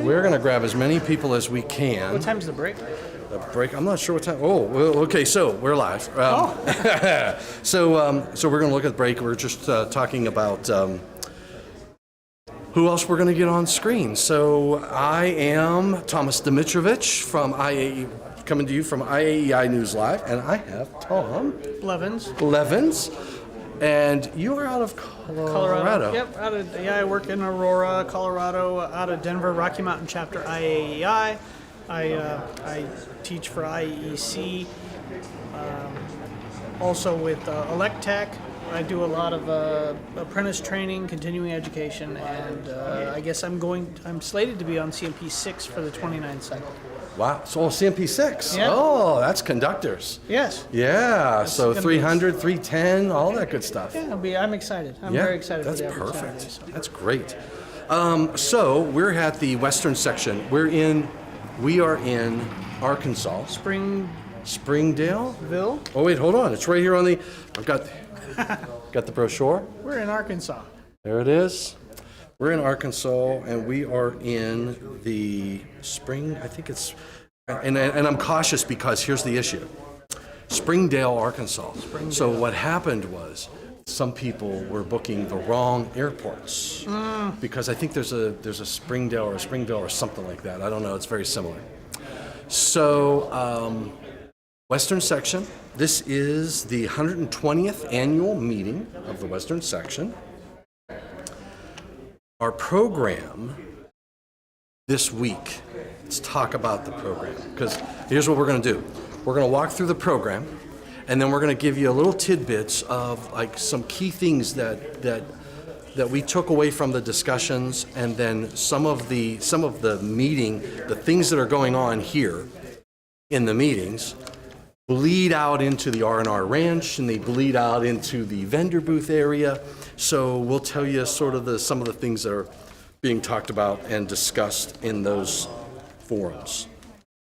We're going to grab as many people as we can. What time's the break? The break? I'm not sure what time. Oh, well, okay, so we're live. So we're going to look at the break. We're just talking about who else we're going to get on screen. So I am Thomas Dimitrovich from IAEI, coming to you from IAEI News Live, and I have Tom Levins. And you are out of Colorado. Yep, I work in Aurora, Colorado, out of Denver, Rocky Mountain Chapter IAEI. I teach for IEC, also with Electech. I do a lot of apprentice training, continuing education, and I guess I'm slated to be on CMP 6 for the 29th cycle. Wow, so CMP 6. Yeah. Oh, that's conductors. Yes. Yeah, so 300, 310, all that good stuff. Yeah, I'm excited. I'm very excited for the opportunity. That's perfect. So. That's great. So we're at the Western Section. We are in Arkansas. Springdale? Oh wait, hold on. It's right here on the. I've got the brochure. We're in Arkansas. There it is. We're in Arkansas, and we are in the spring. I think it's, and I'm cautious because here's the issue: Springdale, Arkansas. So what happened was some people were booking the wrong airports because I think there's a Springdale or something like that. I don't know. It's very similar. So Western Section. This is the 120th annual meeting of the Western Section. Our program this week, let's talk about the program, because here's what we're going to do. We're going to walk through the program, and then we're going to give you a little tidbits of like some key things that we took away from the discussions, and then some of the meeting, the things that are going on here in the meetings, bleed out into the R&R Ranch, and they bleed out into the vendor booth area. So we'll tell you sort of some of the things that are being talked about and discussed in those forums.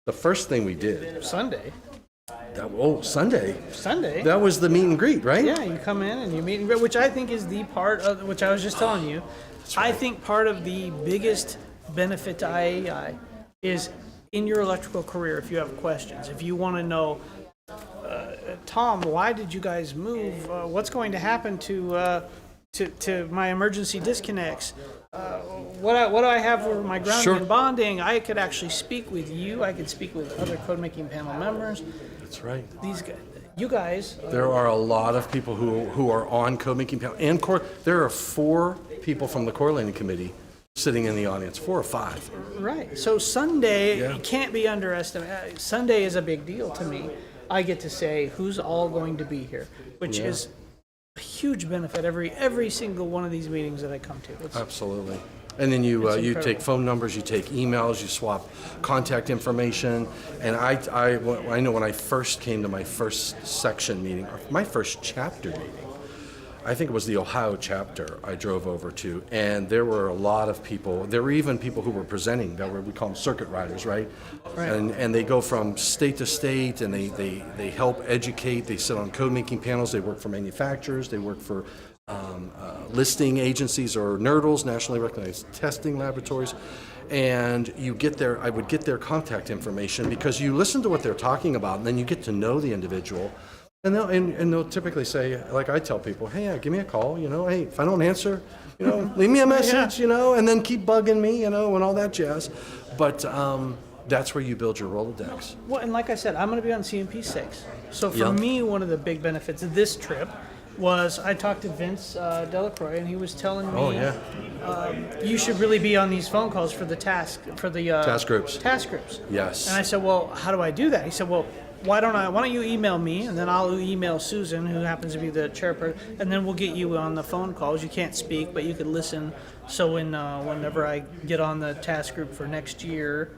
The first thing we did Sunday. Sunday. That was the meet and greet, right? Yeah, you come in and you meet and greet, which I think is the part of which I was just telling you. Right. I think part of the biggest benefit to IAEI is in your electrical career. If you have questions, if you want to know, Tom, why did you guys move? What's going to happen to my emergency disconnects? What do I have for my grounding and bonding? I could actually speak with you. I could speak with other code making panel members. That's right. These guys, you guys. There are a lot of people who are on code making panel and core. There are 4 people from the correlating committee sitting in the audience, 4 or 5. Right. So Sunday can't be underestimated. Sunday is a big deal to me. I get to say who's all going to be here, which is a huge benefit every single one of these meetings that I come to. Absolutely. And then you take phone numbers, you take emails, you swap contact information. And I know when I first came to my first section meeting, or my first chapter meeting, I think it was the Ohio chapter I drove over to, and there were a lot of people. There were even people who were presenting we call them circuit riders, right? And they go from state to state, and they help educate. They sit on code making panels. They work for manufacturers. They work for listing agencies or NERDLs, nationally recognized testing laboratories. And I would get their contact information because you listen to what they're talking about, and then you get to know the individual. And they'll typically say, like I tell people, hey, give me a call, hey, if I don't answer, leave me a message, and then keep bugging me, and all that jazz. But that's where you build your Rolodex. Well, and like I said, I'm going to be on CMP 6. So for me, one of the big benefits of this trip was I talked to Vince Delacroix, and he was telling me, you should really be on these phone calls for the task groups. Task groups. Yes. And I said, well, how do I do that? He said, well, why don't you email me, and then I'll email Susan, who happens to be the chairperson, and then we'll get you on the phone calls. You can't speak, but you can listen. So whenever I get on the task group for next year,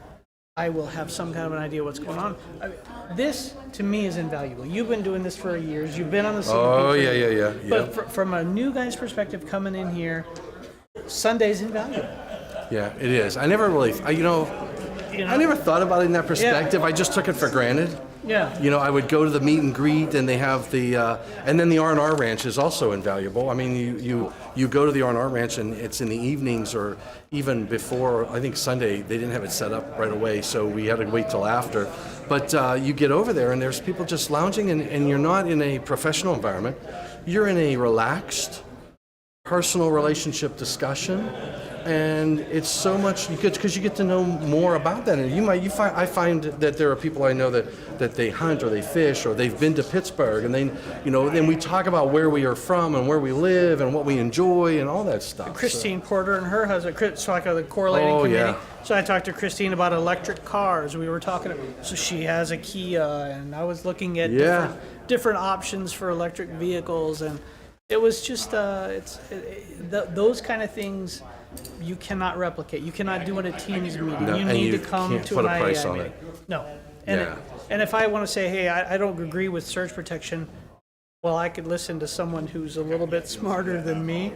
I will have some kind of an idea what's going on. This, to me, is invaluable. You've been doing this for years. You've been on the CMP. Oh, yeah. But from a new guy's perspective, coming in here, Sunday's invaluable. Yeah, it is. I never really, I never thought about it in that perspective. I just took it for granted. Yeah. You know, I would go to the meet and greet, and they have the, and then the R&R Ranch is also invaluable. I mean, you go to the R&R Ranch, and it's in the evenings, or even before. I think Sunday they didn't have it set up right away, so we had to wait till after. But you get over there, and there's people just lounging, and you're not in a professional environment. You're in a relaxed, personal relationship discussion. And it's so much because you get to know more about that, and I find that there are people I know that they hunt or they fish or they've been to Pittsburgh, and then we talk about where we are from and where we live and what we enjoy and all that stuff. Christine Porter and her husband, so like the correlating committee. Yeah. So I talked to Christine about electric cars. We were talking. So she has a Kia, and I was looking at different options for electric vehicles, and it was just those kind of things. You cannot replicate. You cannot do in a Teams meeting. No, you need to come can't to put an a price IAEI on meeting. it. No. And if I want to say, hey, I don't agree with surge protection, well, I could listen to someone who's a little bit smarter than me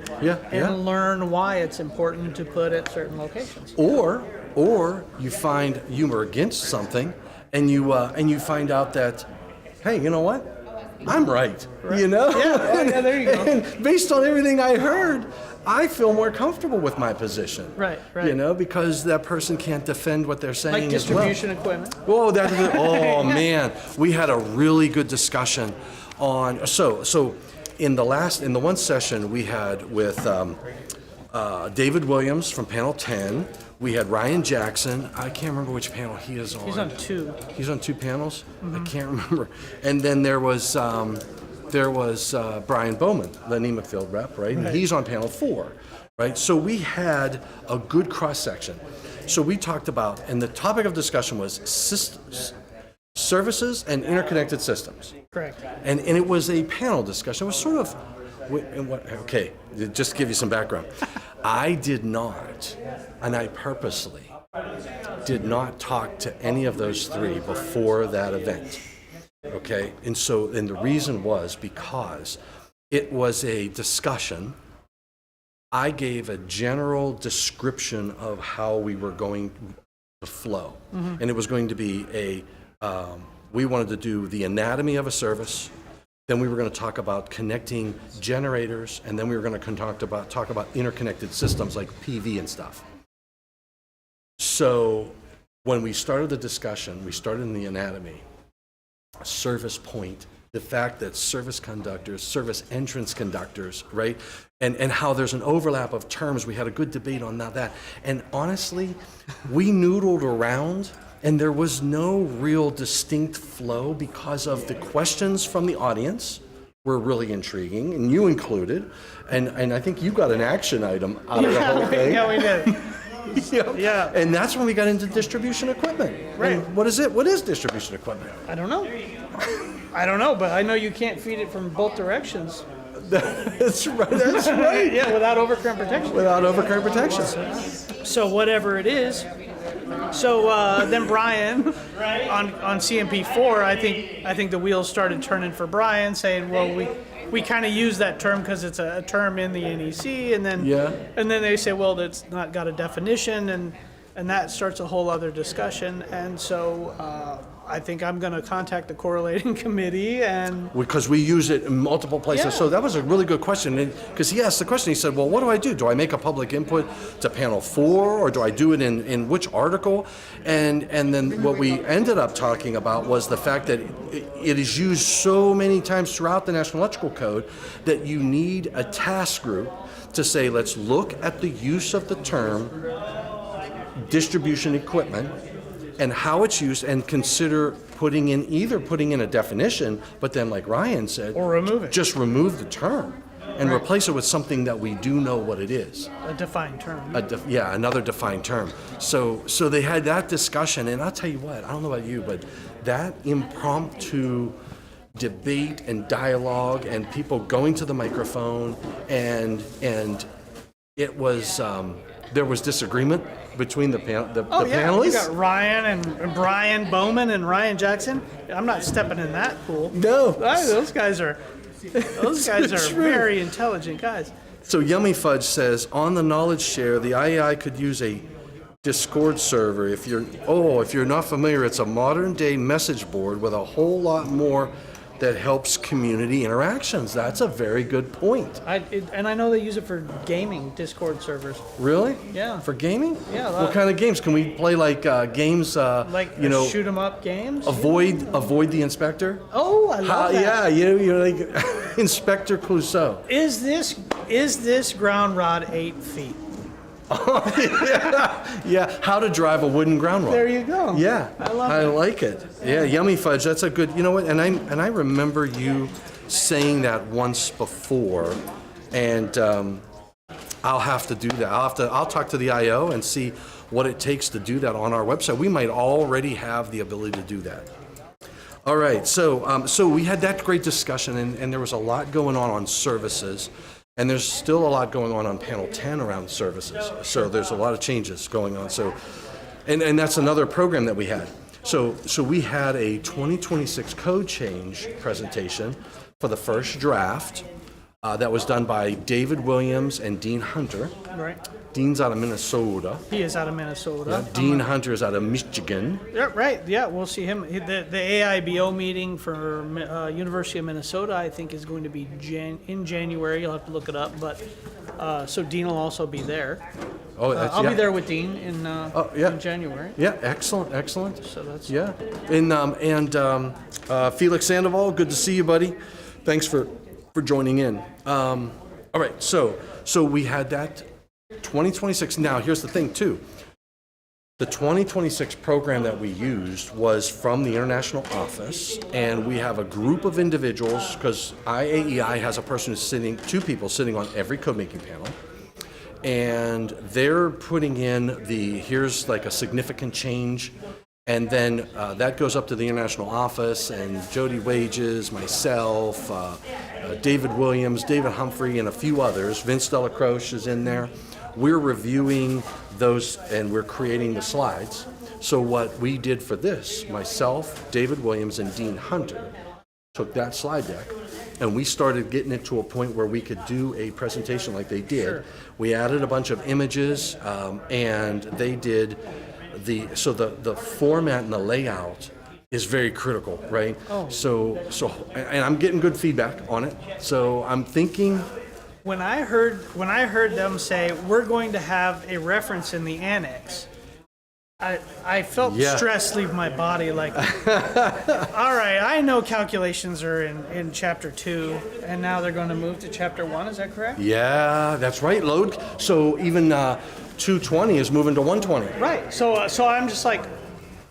and learn why it's important to put at certain locations. Or you find you were against something, and you find out that, hey, you know what? I'm right. You know? Yeah, there you go. And based on everything I heard, I feel more comfortable with my position. Right. You know, because that person can't defend what they're saying Like as well. distribution equipment. Oh, man, we had a really good discussion on. So in the one session we had with David Williams from panel 10. We had Ryan Jackson. I can't remember which panel he is on. He's on 2. He's on 2 panels? I can't remember. And then there was Brian Bowman, the NEMA field rep, right? And he's on panel 4, right? So we had a good cross-section. So we talked about, and the topic of discussion was systems, services, and interconnected systems. Correct. And it was a panel discussion. It was sort of, okay, just to give you some background. I did not, and I purposely did not talk to any of those 3 before that event. Okay, and the reason was because it was a discussion. I gave a general description of how we were going to flow, and it was going to be we wanted to do the anatomy of a service, then we were going to talk about connecting generators, and then we were going to talk about interconnected systems like PV and stuff. So when we started the discussion, we started in the anatomy. Service point, the fact that service entrance conductors, right? And how there's an overlap of terms. We had a good debate on that. And honestly, we noodled around, and there was no real distinct flow because of the questions from the audience were really intriguing, and you included. And I think you got an action item out of the whole thing. Yeah, we did. Yeah. And that's when we got into distribution equipment. Right. And what is it? What is distribution equipment? I don't know, but I know you can't feed it from both directions. That's right. Yeah, without overcurrent protection. So whatever it is. So then Brian, on CMP4, I think the wheels started turning for Brian, saying, well, we kind of use that term because it's a term in the NEC, and then they say, well, it's not got a definition, and that starts a whole other discussion. And so I think I'm going to contact the correlating committee, and because we use it in multiple places. Yeah. So that was a really good question, because he asked the question. He said, well, what do I do? Do I make a public input to panel 4, or do I do it in which article? And then what we ended up talking about was the fact that it is used so many times throughout the National Electrical Code that you need a task group to say, let's look at the use of the term distribution equipment and how it's used, and consider putting in a definition, but then, like Ryan said, or remove it. Just remove the term and replace it with something that we do know what it is. A defined term. Another defined term. So they had that discussion, and I'll tell you what, I don't know about you, but that impromptu debate and dialogue and people going to the microphone, and it was there was disagreement between the panelists. You got Ryan and Brian Bowman and Ryan Jackson. I'm not stepping in that pool. No, those guys are very intelligent guys. So Yummy Fudge says, on the knowledge share, the IAEI could use a Discord server. If you're not familiar, it's a modern day message board with a whole lot more that helps community interactions. That's a very good point. And I know they use it for gaming, Discord servers. Really? Yeah. For gaming? Yeah. What kind of games? Can we play like games, shoot 'em up games? Avoid the inspector? Oh, I love that. Yeah, you're like Inspector Clouseau. Is this ground rod 8 feet? Yeah, how to drive a wooden ground rod. There you go. Yeah, I like it. Yeah, yummy fudge. That's a good. You know what? And I remember you saying that once before, and I'll have to do that. I'll talk to the IO and see what it takes to do that on our website. We might already have the ability to do that. All right. So we had that great discussion, and there was a lot going on services. And there's still a lot going on panel 10 around services. So there's a lot of changes going on. So, and that's another program that we had. So we had a 2026 code change presentation for the first draft that was done by David Williams and Dean Hunter. Right. Dean's out of Minnesota. He is out of Minnesota. Yeah, Dean Hunter is out of Michigan. Yeah, right. Yeah, we'll see him. The AIBO meeting for University of Minnesota, I think, is going to be in January. You'll have to look it up. But so Dean will also be there. Oh, I'll be there with Dean in January. Yeah, excellent. So that's And Felix Sandoval, good to see you, buddy. Thanks for joining in. All right, so we had that 2026. Now, here's the thing, too. The 2026 program that we used was from the international office, and we have a group of individuals, because IAEI has a person who's two people sitting on every code-making panel, and they're putting in here's like a significant change, and then that goes up to the international office, and Jody Wages, myself, David Williams, David Humphrey, and a few others. Vince Delacroce is in there. We're reviewing those, and we're creating the slides. So what we did for this, myself, David Williams, and Dean Hunter, took that slide deck, and we started getting it to a point where we could do a presentation like they did. Sure. We added a bunch of images, and they did the format and the layout is very critical, right? Oh. And I'm getting good feedback on it. So I'm thinking. When I heard them say we're going to have a reference in the annex, I felt stress leave my body. Like, all right, I know calculations are in chapter 2, and now they're going to move to chapter 1. Is that correct? Yeah, that's right. Load. So even 220 is moving to 120. Right. So I'm just like,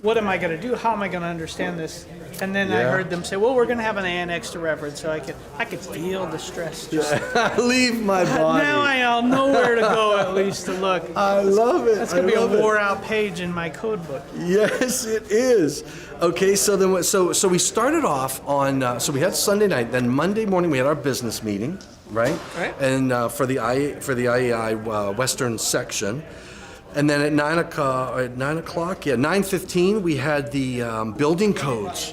what am I going to do? How am I going to understand this? And then I heard them say, well, we're going to have an annex to reference. So I could feel the stress just leave my body. Now I'll know where to go at least to look. I love it. That's going to be a wore out page in my code book. Yes, it is. Okay, so then so we started off on so we had Sunday night, then Monday morning we had our business meeting, right? Right. And for the IAEI Western Section. And then at 9:15, we had the building codes.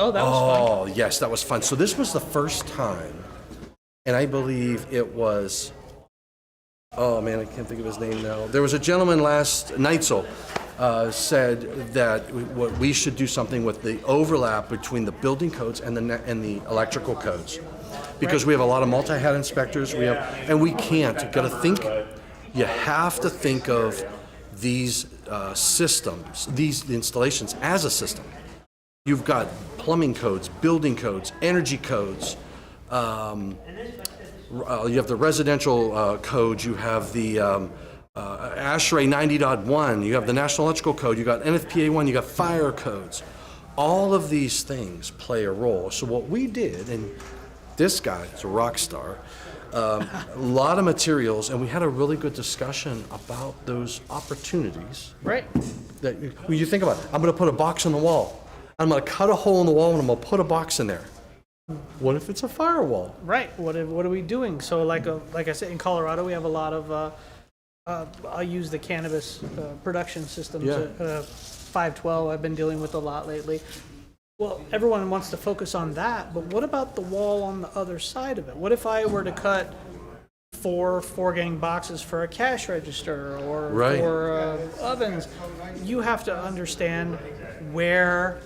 Oh, that was fun. Oh, yes, that was fun. So this was the first time, and I believe it was, oh man, I can't think of his name now. There was a gentleman Neitzel, said that we should do something with the overlap between the building codes and the electrical codes. Because we have a lot of multi-hat inspectors, and we can't, you have to think of these systems, these installations as a system. You've got plumbing codes, building codes, energy codes. You have the residential codes. You have the ASHRAE 90.1. You have the National Electrical Code. You got NFPA 1. You got fire codes. All of these things play a role. So what we did, and this guy is a rock star. A lot of materials, and we had a really good discussion about those opportunities. Right. That when you think about it, I'm going to put a box on the wall. I'm going to cut a hole in the wall, and I'm going to put a box in there. What if it's a firewall? Right. What are we doing? So like I said, in Colorado, we have a lot of. I'll use the cannabis production systems. 512. I've been dealing with a lot lately. Well, everyone wants to focus on that, but what about the wall on the other side of it? What if I were to cut four-gang boxes for a cash register or Right. for ovens. You have to understand where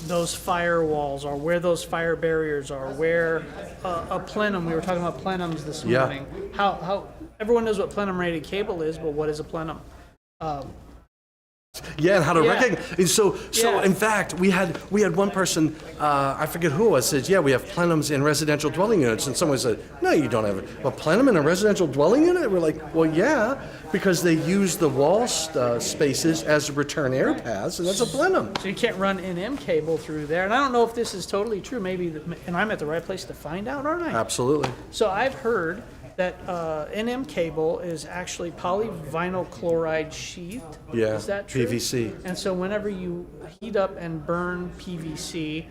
those firewalls are, where those fire barriers are, where a plenum. We were talking about plenums this Yeah. morning. How everyone knows what plenum rated cable is, but what is a plenum? Yeah, and how to Yeah. recognize. And so Yeah. in fact, we had one person, I forget who it was, said, yeah, we have plenums in residential dwelling units. And someone said, no, you don't have a plenum in a residential dwelling unit? We're like, well, yeah, because they use the wall spaces as return air paths, and that's a plenum. So you can't run NM cable through there. And I don't know if this is totally true. Maybe, and I'm at the right place to find out, aren't I? Absolutely. So I've heard that NM cable is actually polyvinyl chloride sheathed. Yeah, Is that true? PVC. And so whenever you heat up and burn PVC,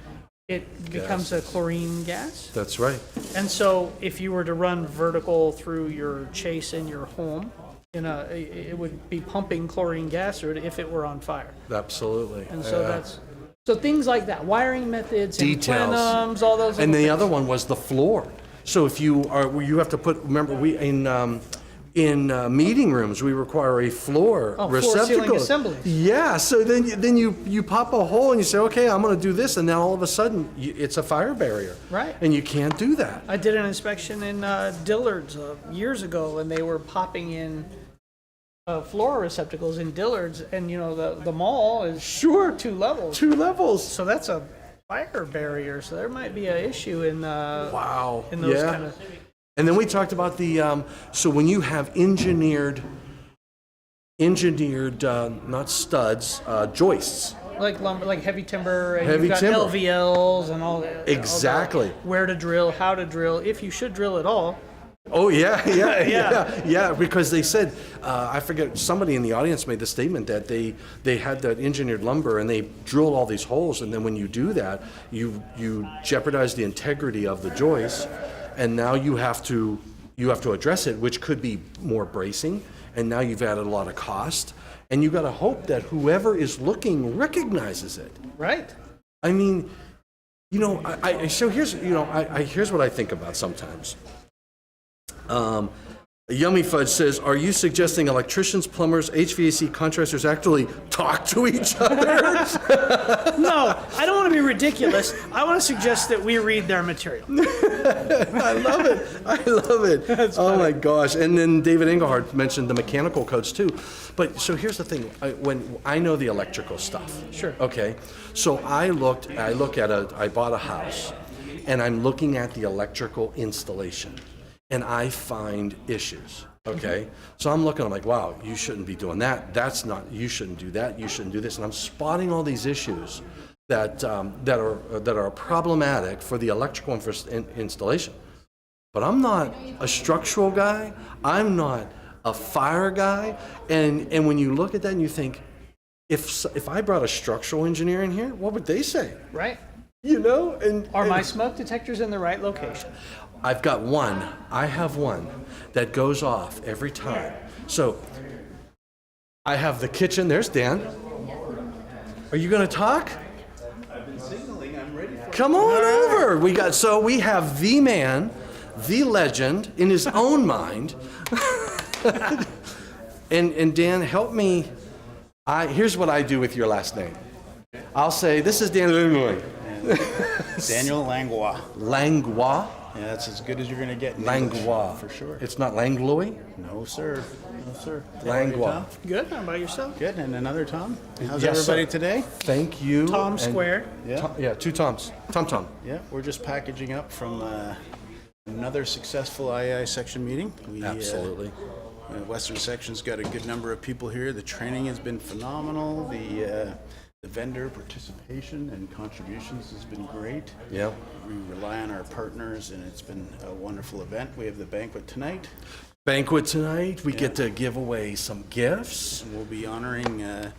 it becomes a chlorine gas. That's right. And so if you were to run vertical through your chase in your home, it would be pumping chlorine gas through it if it were on fire. Absolutely. And so so things like that, wiring methods, and Details. plenums, all those. And little the things. other one was the floor. So if you have to put, remember, we in meeting rooms, we require a floor receptacle. Floor-ceiling assemblies. Yeah, so then you pop a hole and you say, okay, I'm going to do this, and then all of a sudden it's a fire barrier. Right. And you can't do that. I did an inspection in Dillard's years ago, and they were popping in floor receptacles in Dillard's, and the mall is Sure. 2 levels, 2 levels. so that's a fire barrier. So there might be an issue in Wow. in those Yeah. kind of. And then we talked about the so when you have engineered not studs, joists. Like lumber, like heavy timber, and Heavy you've got timber. LVLs and all that. Exactly. Where to drill, how to drill, if you should drill at all. Oh yeah, Yeah. yeah. Because they said, I forget, somebody in the audience made the statement that they had that engineered lumber and they drilled all these holes, and then when you do that, you jeopardize the integrity of the joist, and now you have to address it, which could be more bracing, and now you've added a lot of cost, and you got to hope that whoever is looking recognizes it. Right. I mean, so here's here's what I think about sometimes. Yummy Fudge says, are you suggesting electricians, plumbers, HVAC contractors actually talk to each other? No, I don't want to be ridiculous. I want to suggest that we read their material. I love it. Oh my gosh. And then David Engelhardt mentioned the mechanical codes too. But so here's the thing, when I know the electrical stuff. Sure. Okay. So I bought a house, and I'm looking at the electrical installation, and I find issues. Okay, so I'm looking, I'm like, wow, you shouldn't be doing that. You shouldn't do that. You shouldn't do this. And I'm spotting all these issues that are problematic for the electrical installation. But I'm not a structural guy. I'm not a fire guy. And when you look at that and you think, if I brought a structural engineer in here, what would they say? Right. And Are my smoke detectors in the right location? I've got one. I have one that goes off every time. So I have the kitchen. There's Dan. Are you going to talk? I've been signaling. I'm ready for Come on over. We have the man, the legend in his own mind. and Dan, help me. Here's what I do with your last name. I'll say, this is Dan Daniel Langlois. Langlois. Yeah, that's as good as you're going to get in Langlois. English, for sure. It's not Langlois? No, sir. No, sir. Langlois. Tom? Good. How about yourself? Good. And another Tom? How's Yes, everybody sir. today? Thank you. Tom And- Square. Yeah. 2 Toms. Tom. Yeah, we're just packaging up from another successful IAEI section meeting. Absolutely. Western Section's got a good number of people here. The training has been phenomenal. The vendor participation and contributions has been great. Yeah. We rely on our partners, and it's been a wonderful event. We have the banquet tonight, Banquet tonight. We get to give away some gifts. and we'll be honoring the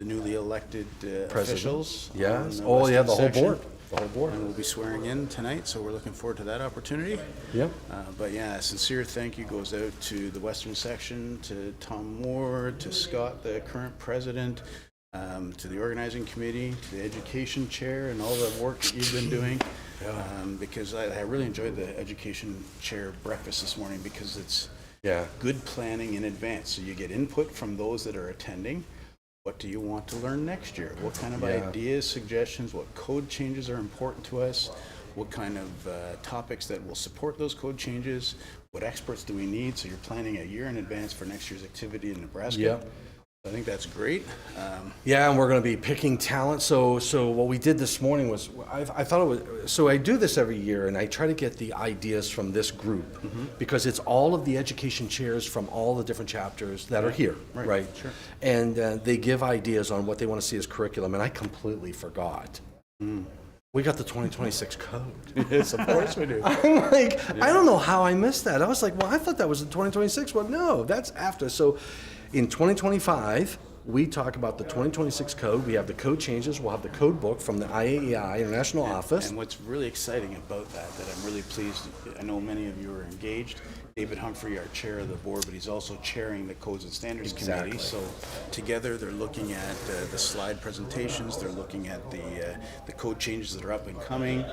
newly elected officials. Yes. on Oh, Western yeah, the whole Section. board. The whole board. And we'll be swearing in tonight, so we're looking forward to that opportunity. Yep. But yeah, a sincere thank you goes out to the Western Section, to Tom Ward, to Scott, the current president, to the organizing committee, to the education chair, and all the work that you've been doing. because I really enjoyed the education chair breakfast this morning because it's Yeah. good planning in advance. So you get input from those that are attending. What do you want to learn next year? What kind of Yeah. ideas, suggestions, what code changes are important to us? What kind of topics that will support those code changes? What experts do we need? So you're planning a year in advance for next year's activity in Nebraska. Yeah. I think that's great. Yeah, and we're going to be picking talent. So what we did this morning was, I thought it was, so I do this every year, and I try to get the ideas from this group, because it's all of the education chairs from all the different chapters that are here, right? Sure. And they give ideas on what they want to see as curriculum, and I completely forgot. We got the 2026 code. Yes, of course we do. I'm like, I don't know how I missed that. I was like, well, I thought that was in 2026. Well, no, that's after. So in 2025, we talk about the 2026 code. We have the code changes. We'll have the code book from the IAEI International Office. And what's really exciting about that I'm really pleased, I know many of you are engaged. David Humphrey, our chair of the board, but he's also chairing the Codes and Standards Committee. So together they're looking at the slide presentations, they're looking at the code changes that are up and coming.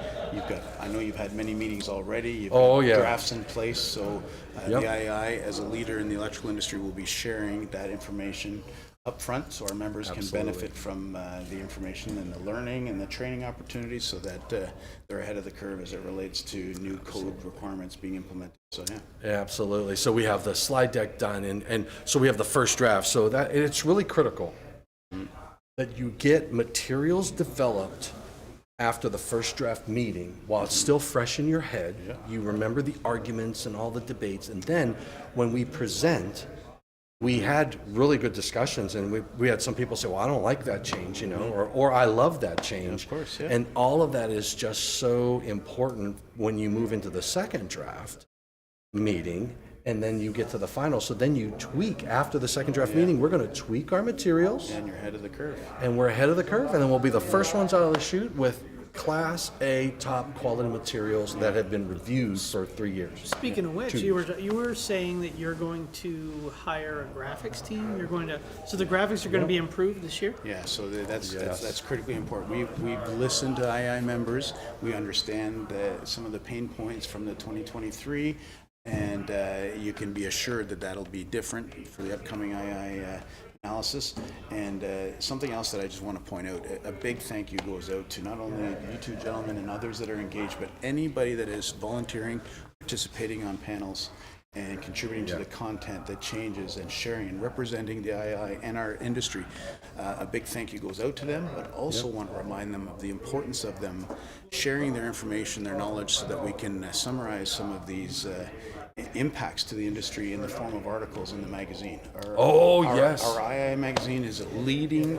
I know you've had many meetings already. You've got drafts in place. So the IAEI, as a leader in the electrical industry, will be sharing that information up front, so our members can benefit from the information and the learning and the training opportunities, so that they're ahead of the curve as it relates to new code requirements being implemented. So Yeah, absolutely. So we have the slide deck done, and so we have the first draft. So that it's really critical that you get materials developed after the first draft meeting while it's still fresh in your head. You remember the arguments and all the debates, and then when we present, we had really good discussions, and we had some people say, well, I don't like that change, or I love that change. Of course, yeah. And all of that is just so important when you move into the second draft meeting, and then you get to the final. So then you tweak after the second draft meeting. We're going to tweak our materials. And you're ahead of the curve. And we're ahead of the curve, and then we'll be the first ones out of the chute with Class A top quality materials that have been reviewed for 3 years. Speaking of which, you were saying that you're going to hire a graphics team. So the graphics are going to be improved this year. Yeah, so that's critically important. We've listened to II members. We understand some of the pain points from the 2023, and you can be assured that that'll be different for the upcoming II analysis. And something else that I just want to point out, a big thank you goes out to not only you two gentlemen and others that are engaged, but anybody that is volunteering, participating on panels, and contributing to the content that changes, and sharing and representing the II and our industry. A big thank you goes out to them, but also want to remind them of the importance of them sharing their information, their knowledge, so that we can summarize some of these impacts to the industry in the form of articles in the magazine. Our II magazine is a leading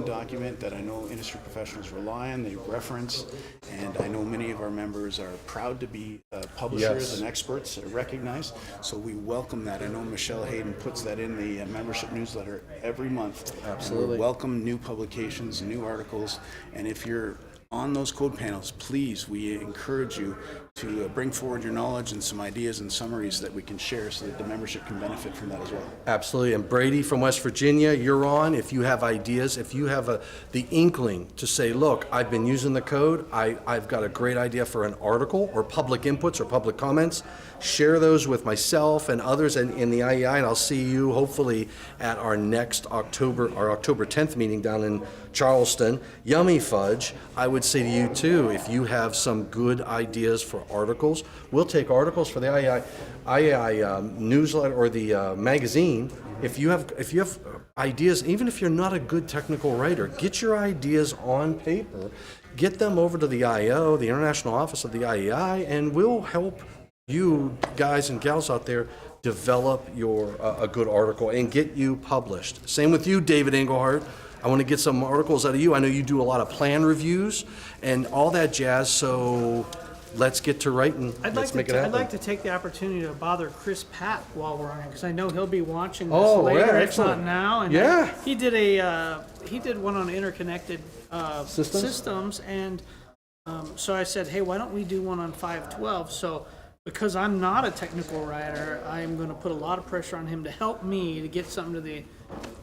document that I know industry professionals rely on, they reference, and I know many of our members are proud to be publishers and experts recognized, so we welcome that. I know Michelle Hayden puts that in the membership newsletter every month. Absolutely. We welcome new publications, new articles, and if you're on those code panels, please, we encourage you to bring forward your knowledge and some ideas and summaries that we can share so that the membership can benefit from that as well. Absolutely. And Brady from West Virginia, you're on. If you have ideas, if you have the inkling to say, look, I've been using the code, I've got a great idea for an article or public inputs or public comments, share those with myself and others in the IEI, and I'll see you hopefully at our next October 10th meeting down in Charleston. Yummy fudge. I would say to you too, if you have some good ideas for articles, we'll take articles for the IAEI newsletter or the magazine. If you have ideas, even if you're not a good technical writer, get your ideas on paper, get them over to the IO, the International Office of the IAEI, and we'll help you guys and gals out there develop a good article and get you published. Same with you, David Engelhardt. I want to get some articles out of you. I know you do a lot of plan reviews and all that jazz, so let's get to writing. Let's make it happen. I'd like to take the opportunity to bother Chris Papp while we're on it, because I know he'll be watching this later, if not now. And he did one on interconnected systems, and so I said, hey, why don't we do one on 512? So because I'm not a technical writer, I'm going to put a lot of pressure on him to help me to get something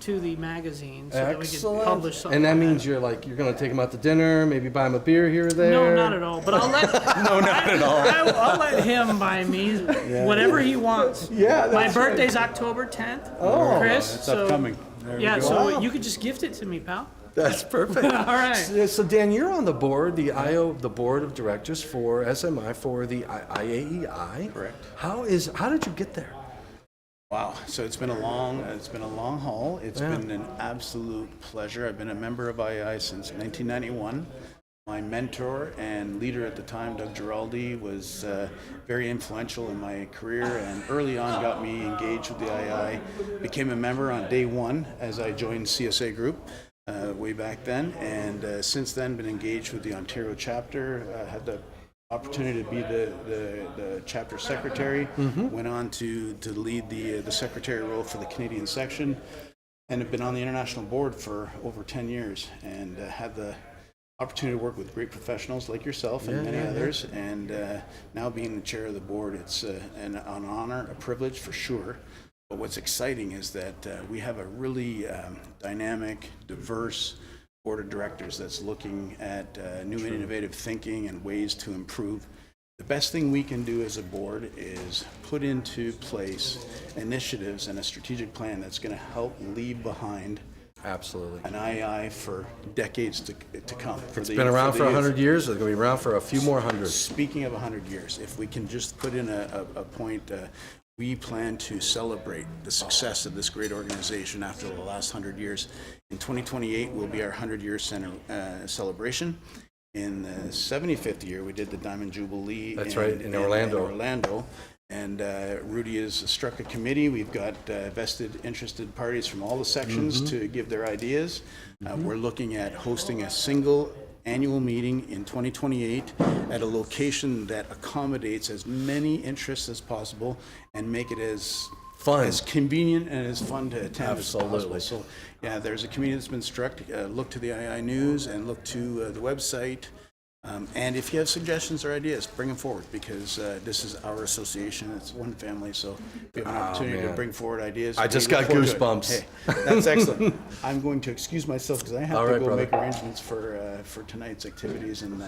to the magazine so that we can publish something. And that like means you're going to take him out to dinner, maybe buy him a beer here or there. No, not at all. But I'll let No, not at all. I'll let him buy me whatever he wants. Yeah, my that's birthday's October 10th. Oh, Chris, It's so upcoming. There we yeah, go. so Wow. you could just gift it to me, pal. That's perfect. All right. So Dan, you're on the board, the board of directors for SMI for the IAEI. Correct. How did you get there? Wow. So it's been a long haul. It's been an absolute pleasure. I've been a member of IAEI since 1991. My mentor and leader at the time, Doug Giraldi, was very influential in my career and early on got me engaged with the IAEI. Became a member on day one as I joined CSA Group way back then, and since then been engaged with the Ontario chapter. Had the opportunity to be the chapter secretary. Went on to lead the secretary role for the Canadian section, and have been on the international board for over 10 years, and had the opportunity to work with great professionals like yourself and many others, and now being the chair of the board, it's an honor, a privilege for sure. But what's exciting is that we have a really dynamic, diverse board of directors that's looking at new and innovative thinking and ways to improve. The best thing we can do as a board is put into place initiatives and a strategic plan that's going to help leave behind Absolutely. an IAEI for decades to come. It's been around for 100 years. It's going to be around for a few more hundred. Speaking of 100 years, if we can just put in a point, we plan to celebrate the success of this great organization after the last 100 years. In 2028 will be our 100-year celebration. In the 75th year, we did the Diamond Jubilee. That's right, in Orlando. And Rudy has struck a committee. We've got vested, interested parties from all the sections to give their ideas. We're looking at hosting a single annual meeting in 2028 at a location that accommodates as many interests as possible and make it as Fun. as convenient and as fun to attend Absolutely. as possible. So yeah, there's a committee that's been struck. Look to the II News and look to the website. And if you have suggestions or ideas, bring them forward, because this is our association. It's one family, so we have an opportunity to man. bring forward ideas. I just We look got forward to it. goosebumps. Hey, that's excellent. I'm going to excuse myself because I have All to right, go brother. make arrangements for tonight's activities and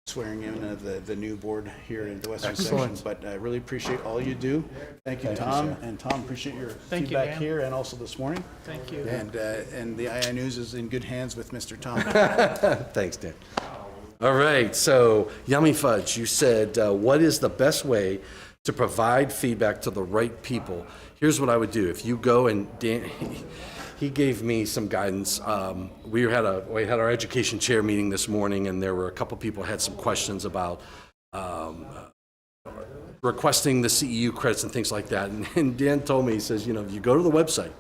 swearing in of the new board here in the Western Excellent. Section. But I really appreciate all you do. Thank you, Tom. And Tom, appreciate your Thank you, feedback Dan. here and also this morning. Thank you. And the II News is in good hands with Mr. Tom. Thanks, Dan. All right, so Yummy Fudge, you said, what is the best way to provide feedback to the right people? Here's what I would do. If you go and Dan, he gave me some guidance. We had our education chair meeting this morning, and there were a couple people had some questions about requesting the CEU credits and things like that. And Dan told me, he says, you go to the website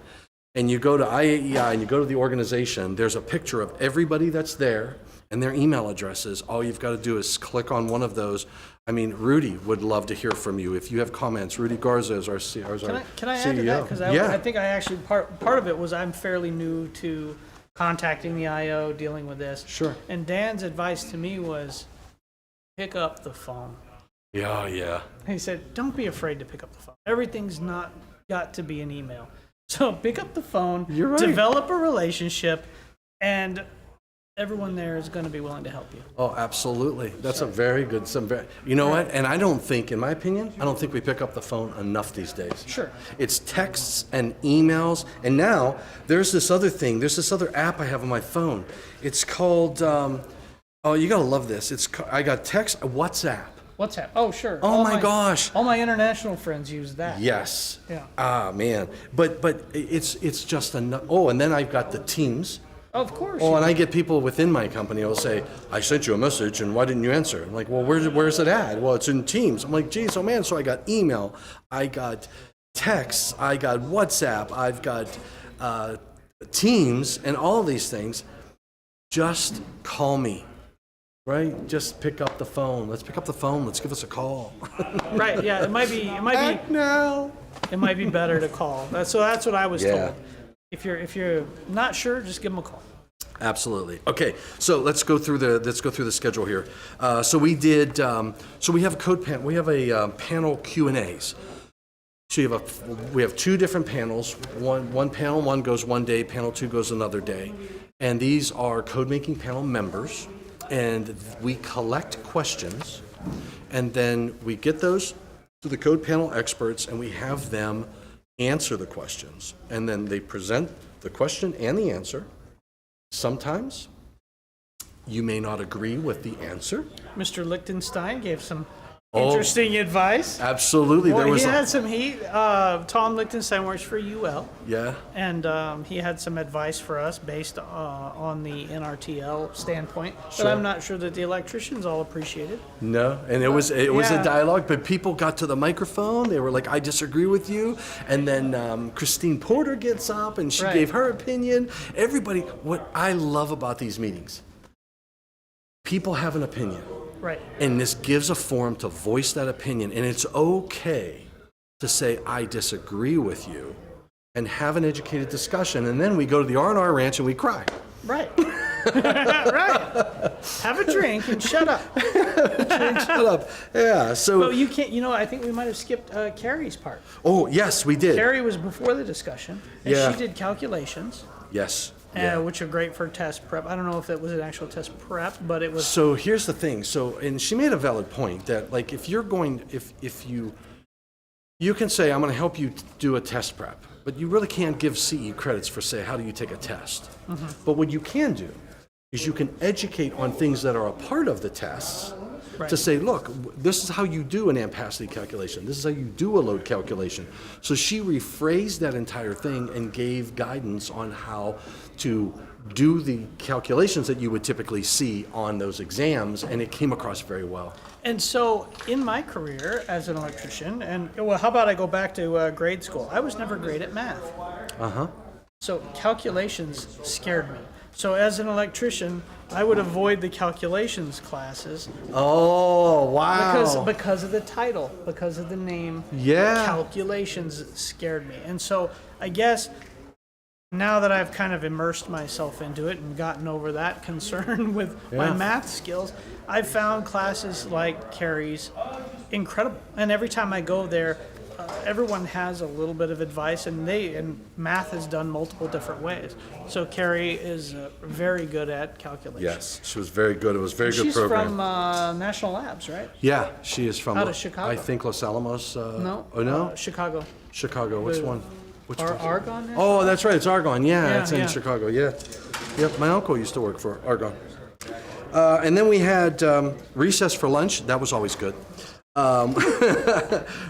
and you go to IAEI and you go to the organization, there's a picture of everybody that's there and their email addresses. All you've got to do is click on one of those. I mean, Rudy would love to hear from you. If you have comments, Rudy Garza is our CEO. Can I add to that? Because I think I actually, part of it was I'm fairly new to contacting the IO, dealing with this. Sure. And Dan's advice to me was, pick up the phone. Yeah. He said, don't be afraid to pick up the phone. Everything's not got to be an email. So pick up the phone, You're right. develop a relationship, and everyone there is going to be willing to help you. Oh, absolutely. That's a very good, you know what? And I don't think, in my opinion, I don't think we pick up the phone enough these days. Sure. It's texts and emails. And now there's this other thing. There's this other app I have on my phone. It's called, oh, you got to love this. I got text, WhatsApp. WhatsApp. Oh, sure. Oh my gosh. All my international friends use that. Yes. Yeah. Ah, man. But it's just enough. Oh, and then I've got the Teams. Of course. Oh, and I get people within my company who'll say, I sent you a message and why didn't you answer? I'm like, well, where's it at? Well, it's in Teams. I'm like, geez, oh man. So I got email, I got texts, I got WhatsApp, I've got Teams, and all these things. Just call me, right? Just pick up the phone. Let's pick up the phone. Let's give us a call. Right. Yeah. It might be now. it might be better to call. That's what I was Yeah. told. If you're not sure, just give them a call. Absolutely. Okay, so let's go through the schedule here. So we did. So we have a code panel. We have a panel Q&As. So we have two different panels. One panel one goes one day. Panel two goes another day. And these are code making panel members. And we collect questions, and then we get those to the code panel experts, and we have them answer the questions. And then they present the question and the answer. Sometimes you may not agree with the answer. Mr. Lichtenstein gave some interesting advice. Absolutely. Well, There was he had some heat. Tom Lichtenstein works for UL. yeah. And he had some advice for us based on the NRTL standpoint Sure. that I'm not sure that the electricians all appreciated. No, and it was a Yeah. dialogue, but people got to the microphone. They were like, "I disagree with you," and then Christine Porter gets up and she Right. gave her opinion. Everybody, what I love about these meetings, people have an opinion, Right. and this gives a forum to voice that opinion, and it's okay to say, "I disagree with you," and have an educated discussion, and then we go to the R&R Ranch and we cry. Right. Right. Have a drink and shut up. Shut up. Yeah. So. But you can't, I think we might have skipped Carrie's part. Oh yes, we did. Carrie was before the discussion, and Yeah. she did calculations, Yes. Yeah. which are great for test prep. I don't know if that was an actual test prep, but it was. So here's the thing. And she made a valid point that, like, if you can say, "I'm going to help you do a test prep," but you really can't give CE credits for, say, how do you take a test. But what you can do is you can educate on things that are a part of the tests. Right. To say, look, this is how you do an ampacity calculation. This is how you do a load calculation. So she rephrased that entire thing and gave guidance on how to do the calculations that you would typically see on those exams, and it came across very well. And so, in my career as an electrician, how about I go back to grade school? I was never great at math. So calculations scared me. So as an electrician, I would avoid the calculations classes Oh, wow. because of the title, because of the name. Yeah. Calculations scared me. And so I guess now that I've kind of immersed myself into it and gotten over that concern with my Yeah. math skills, I've found classes like Carrie's incredible. And every time I go there, everyone has a little bit of advice, and math is done multiple different ways. So Carrie is very good at calculations. Yes, she was very good. It was a very good She's program. from National Labs, right? Yeah, she is from. Out of Chicago. I think Los Alamos. No. Oh no. Chicago. Chicago. Which the- one? Which one? Argonne? National? Oh, that's right. It's Argonne. Yeah, Yeah, it's in yeah. Chicago. Yeah. Yep. My uncle used to work for Argonne. And then we had recess for lunch. That was always good.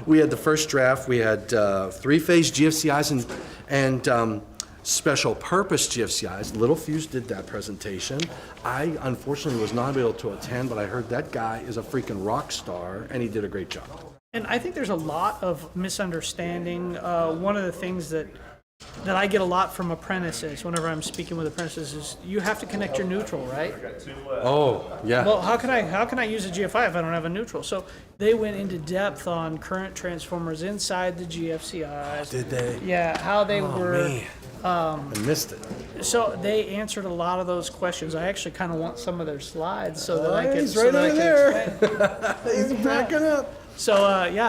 We had the first draft. We had three-phase GFCIs and special purpose GFCIs. Little Fuse did that presentation. I unfortunately was not able to attend, but I heard that guy is a freaking rock star, and he did a great job. And I think there's a lot of misunderstanding. One of the things that I get a lot from apprentices whenever I'm speaking with apprentices is you have to connect your neutral, right? Oh, yeah. Well, how can I use a GFI if I don't have a neutral? So they went into depth on current transformers inside the GFCIs. Did they? Yeah, how they were. Man, I missed it. So they answered a lot of those questions. I actually kind of want some of their slides so that I can. He's so right that I over can there. explain. He's backing up. So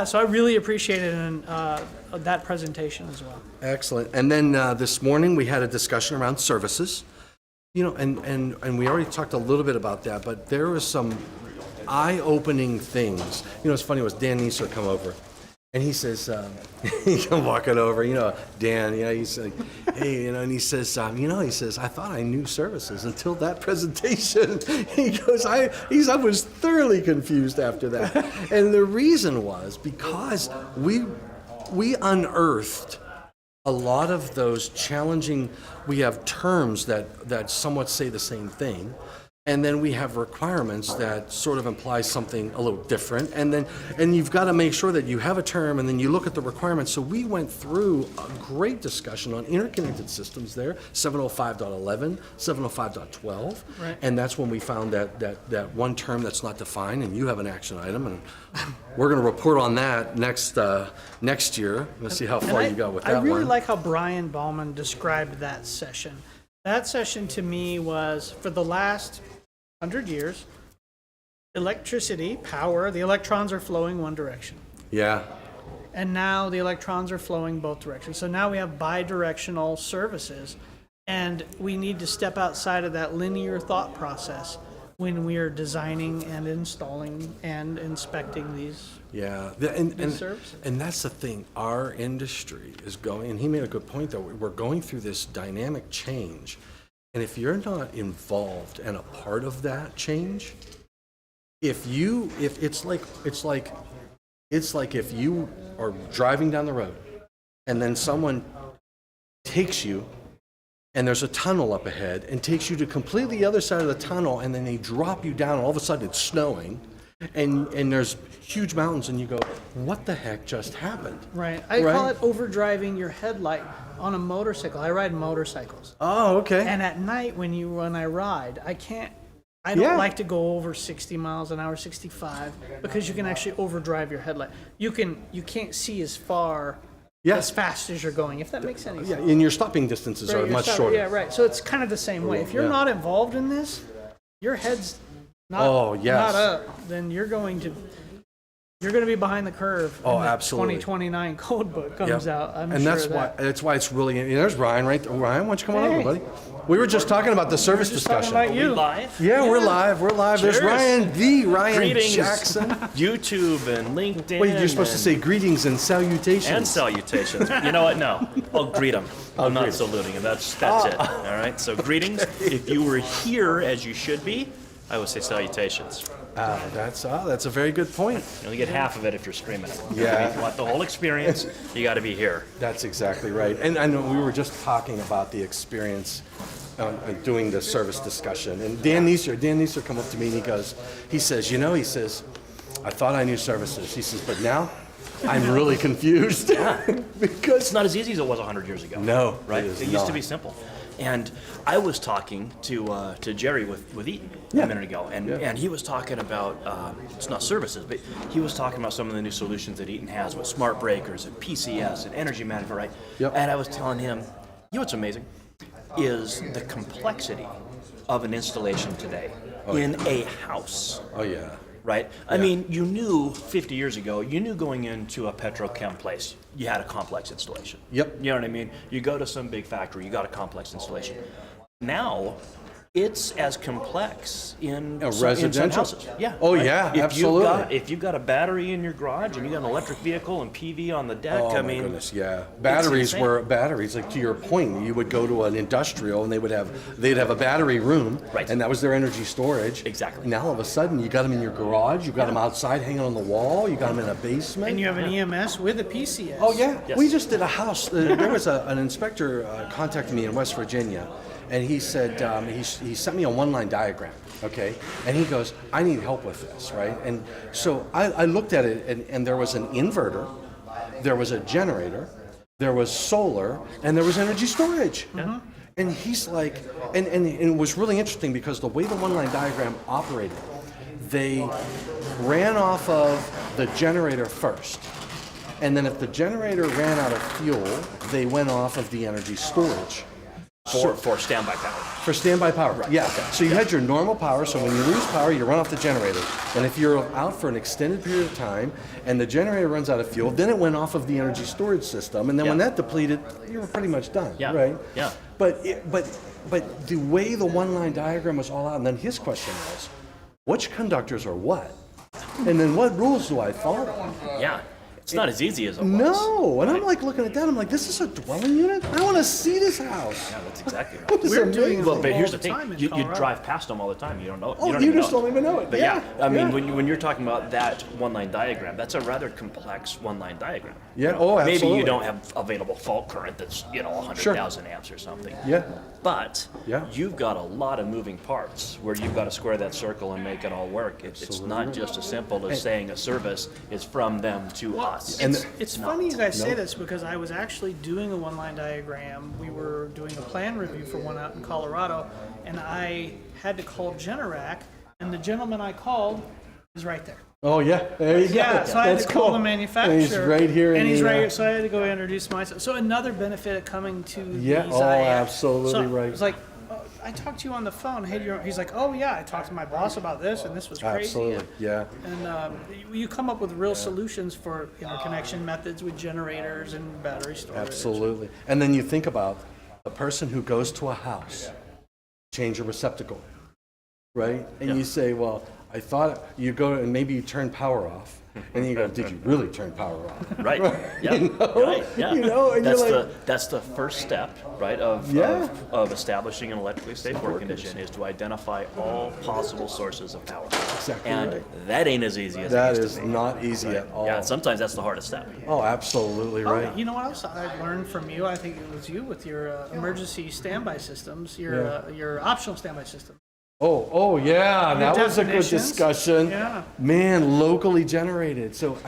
so I really appreciated that presentation as well. Excellent. And then this morning we had a discussion around services. And we already talked a little bit about that, but there was some eye-opening things. It's funny, it was Dan Neeser come over, and he says, he come walking over, Dan, he's like, hey, and he says, he says, I thought I knew services until that presentation. He goes, I was thoroughly confused after that. And the reason was because we unearthed a lot of those challenging, we have terms that somewhat say the same thing, and then we have requirements that sort of imply something a little different, and you've got to make sure that you have a term, and then you look at the requirements. So we went through a great discussion on interconnected systems there, 705.11, 705.12, Right. and that's when we found that one term that's not defined, and you have an action item, and we're going to report on that next year. Let's see how far you got with that I really one. like how Brian Bauman described that session. That session to me was, for the last 100 years, electricity, power, the electrons are flowing one direction. Yeah. And now the electrons are flowing both directions. So now we have bidirectional services, and we need to step outside of that linear thought process when we are designing and installing and inspecting these. Yeah, services. and that's the thing. Our industry is going, and he made a good point though. We're going through this dynamic change, and if you're not involved and a part of that change, if it's like if you are driving down the road, and then someone takes you, and there's a tunnel up ahead, and takes you to completely the other side of the tunnel, and then they drop you down, and all of a sudden it's snowing, and there's huge mountains, and you go, what the heck just happened? Right. I call it overdriving your headlight on a motorcycle. I ride motorcycles. Oh, okay. And at night when I ride, I don't Yeah. like to go over 60 miles an hour, 65, because you can actually overdrive your headlight. You can't see as far, Yeah. as fast as you're going, if that makes any sense. Yeah, and your stopping distances are Right, much you're shorter. Yeah, right. So it's kind of the same way. If you're Yeah. not involved in this, your head's not, Oh, yes. not up, then you're going to be behind the curve. Oh, when the absolutely. 2029 code book comes Yep. out. I'm and sure that's of that. that's why it's really. There's Ryan, right? Ryan, why don't you come on over, Hey. buddy? We were just talking about the service Just talking discussion. about you. Live? Yeah, we're live. We're live. There's Cheers. Ryan Greetings. Jackson. YouTube and LinkedIn. Wait, you're supposed to and- say greetings and salutations. and salutations. You know what? No, I'll greet them. I'm not greet 'em. saluting them. That's it. All right. So greetings. If you were here as you should be, I would say salutations. That's a very good point. You only get half of it if you're screaming it. Yeah. If you want the whole experience, you got to be here. That's exactly right. And I know we were just talking about the experience doing the service discussion. And Dan Neeser come up to me and he says, I thought I knew services. He says, but now I'm really confused. Because It's not as easy as it was 100 years ago. No, right? it is used to not. be simple. And I was talking to Jerry with Eaton Yeah. a minute ago, and he was talking about it's not services, but he was talking about some of the new solutions that Eaton has with smart breakers and PCS and energy management, right? Yep. And I was telling him, you know what's amazing is the complexity of an installation today in a house. Oh yeah. Right? I mean, you knew 50 years ago, going into a petrochem place, you had a complex installation. Yep. You know what I mean? You go to some big factory, you got a complex installation. Now, it's as complex in residential. houses. Yeah. Oh, right? yeah, If absolutely. If you've got a battery in your garage and you got an electric vehicle and PV on the deck, Oh I my mean, goodness, yeah. Batteries like to your point, you would go to an industrial and they'd have a battery room, Right. and that was their energy storage. Exactly. Now all of a sudden you got them in your garage, you got them outside hanging on the wall, you got them in a basement. And you have an EMS with a PCS. Oh yeah, Yes. we just did a house. There was an inspector contacted me in West Virginia, and he said he sent me a one-line diagram. Okay, and he goes, I need help with this, right? And so I looked at it, and there was an inverter, there was a generator, there was solar, and there was energy storage. And he's like, and it was really interesting because the way the one-line diagram operated, they ran off of the generator first. And then if the generator ran out of fuel, they went off of the energy storage. for standby power. For standby power, right. Yeah. So you had your normal power, so when you lose power, you run off the generator. And if you're out for an extended period of time and the generator runs out of fuel, then it went off of the energy storage system. And then when Yeah. that depleted, you were pretty much done, Yeah. right? Yeah. But the way the one-line diagram was all out, and then his question was, which conductors are what? And then what rules do I follow? Yeah. It's not as easy as it was. No, and I'm like looking at that, I'm like, this is a dwelling unit? I want to see this house. Yeah, that's exactly right. This is We're doing amazing. Well, but here's all the the time thing: in you Colorado. drive past them all the time. You don't know. Oh, you don't you even just know. don't even know it. But Yeah, I mean, yeah. when you're talking about that one-line diagram, that's a rather complex one-line diagram. Yeah, oh, Maybe absolutely. you don't have available fault current that's 100,000 amps or something. Yeah. But Yeah. you've got a lot of moving parts where you've got to square that circle and make it all work. It's not just as simple as saying a service is from them to us. It's funny you guys say this because I was actually doing a one-line diagram. We were doing a plan review for one out in Colorado, and I had to call Generac, and the gentleman I called is right there. Oh, yeah, there you go. Yeah, so I had That's to call cool. the manufacturer. And he's right here. And in he's the, right here, so I had to go introduce myself. So another benefit of coming to Yeah, these oh, IAEI. absolutely so right. It's like I talked to you on the phone. Hey, he's like, oh yeah, I talked to my boss about this, and this was crazy. Absolutely, yeah. And you come up with real solutions for interconnection methods with generators and battery storage. Absolutely. And then you think about a person who goes to a house, change a receptacle, right? And you say, well, I thought you go and maybe you turn power off. And then you go, did you really turn power off? Right. Yeah. You know? Right. Yeah. You know, and that's you're like, that's the first step, right? Of establishing an electrically safe work condition is to identify all possible sources of power. Exactly and right. that ain't as easy as that it is used to be. not easy at all. Yeah. And sometimes that's the hardest step. Oh, absolutely right. You know what else I learned from you? I think it was you with your emergency standby systems, your optional standby system. Oh, yeah, that was a good definitions. discussion. Yeah. Man, locally generated. So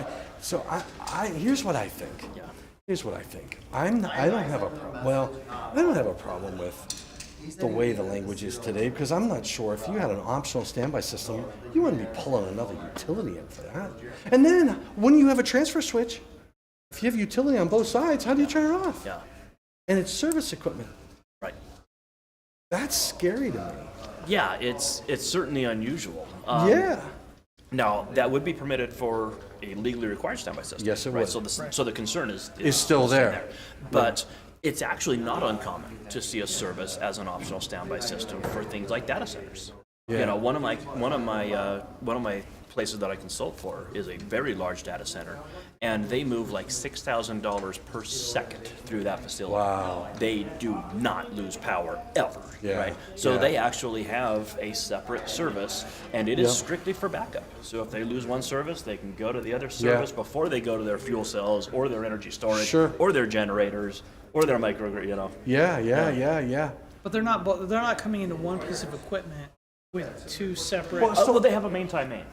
I here's what I think. Yeah. Here's what I think. I don't have a problem. Well, I don't have a problem with the way the language is today because I'm not sure if you had an optional standby system, you wouldn't be pulling another utility in for that. And then when you have a transfer switch, if you have utility on both sides, how do you turn it off? Yeah. And it's service equipment. Right. That's scary to me. Yeah. It's certainly unusual. Yeah. Now, that would be permitted for a legally required standby system. Yes, it right? would. So the concern is still there. But it's actually not uncommon to see a service as an optional standby system for things like data centers. Yeah. You know, one of my places that I consult for is a very large data center, and they move like $6,000 per second through that facility. Wow. They do not lose power ever. Yeah. Right. So Yeah. they actually have a separate service, and it is Yeah. strictly for backup. So if they lose one service, they can go to the other service before they go to their fuel cells or their energy storage Sure. or their generators or their microgrid. You know. Yeah. But they're not coming into one piece of equipment with two separate. Well, they have a main time main.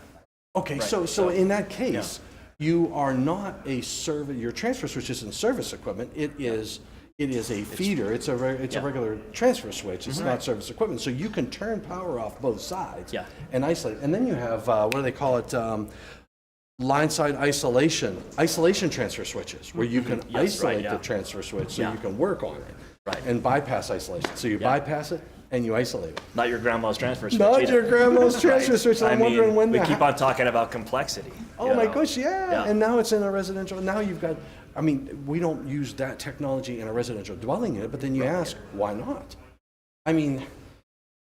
Okay, so in that case, you are not a service. Your transfer switch isn't service equipment. It is a feeder. It's a regular transfer switch. It's not service equipment. So you can turn power off both sides. Yeah. And isolate. And then you have what do they call it? Line side isolation transfer switches, where you can isolate the transfer switch so you can work on it. Right. And bypass isolation. So you bypass it and you isolate it. Not your grandma's transfer switch. Not either. your grandma's transfer switch. I'm wondering when we that keep on talking about complexity. Oh my gosh, yeah. And now it's in a residential. Now you've got, I mean, we don't use that technology in a residential dwelling unit, but then you ask, why not? I mean,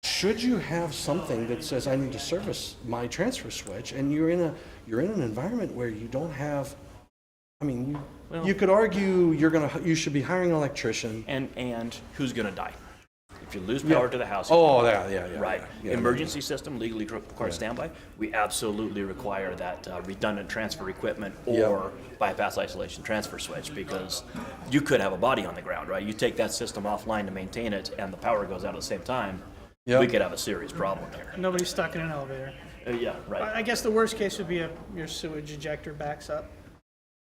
should you have something that says I need to service my transfer switch, and you're in an environment where you don't have, I mean, you could argue you should be hiring an electrician. And who's going to die? If you lose power to the house. Oh, yeah. Right. Yeah. Emergency system, legally required standby. We absolutely require that redundant transfer equipment or bypass isolation transfer switch, because you could have a body on the ground, right? You take that system offline to maintain it, and the power goes out at the same time. We could have a serious problem here. Nobody's stuck in an elevator. Yeah, right. I guess the worst case would be your sewage ejector backs up.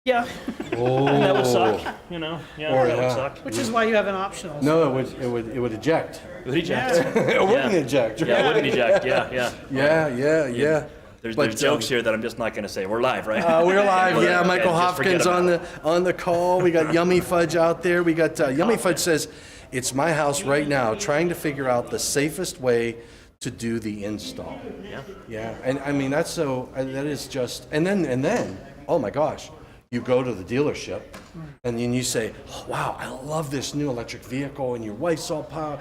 Yeah. And that would suck. You know. Yeah. That would suck. Which is why you have an optional. No, it would eject. It would eject. It wouldn't eject. Yeah, it wouldn't eject. Yeah. There's jokes here that I'm just not going to say. We're live, right? We're live. Yeah, Michael Just forget Hopkins about on the call. We got Yummy Fudge out there. We got Yummy Fudge says, "It's my house right now, trying to figure out the safest way to do the install." Yeah, and I mean that is just, and then, oh my gosh. You go to the dealership, and then you say, oh, "Wow, I love this new electric vehicle," and your wife's all power.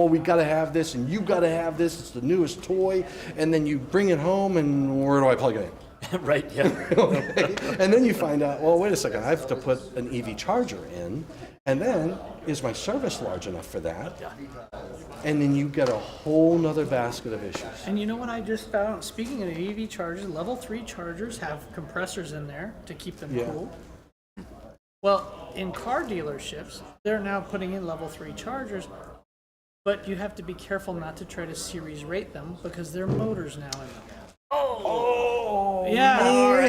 We got to have this, and you got to have this. It's the newest toy, and then you bring it home, and where do I plug it in? Right. Yeah. Okay. And then you find out, well, wait a second, I have to put an EV charger in, and then is my service large enough for that? Yeah. And then you get a whole nother basket of issues. And you know what I just found? Speaking of EV chargers, level 3 chargers have compressors in there to keep them cool. Well, in car dealerships, they're now putting in level 3 chargers, but you have to be careful not to try to series rate them because their motor's now in them. Oh. Yeah.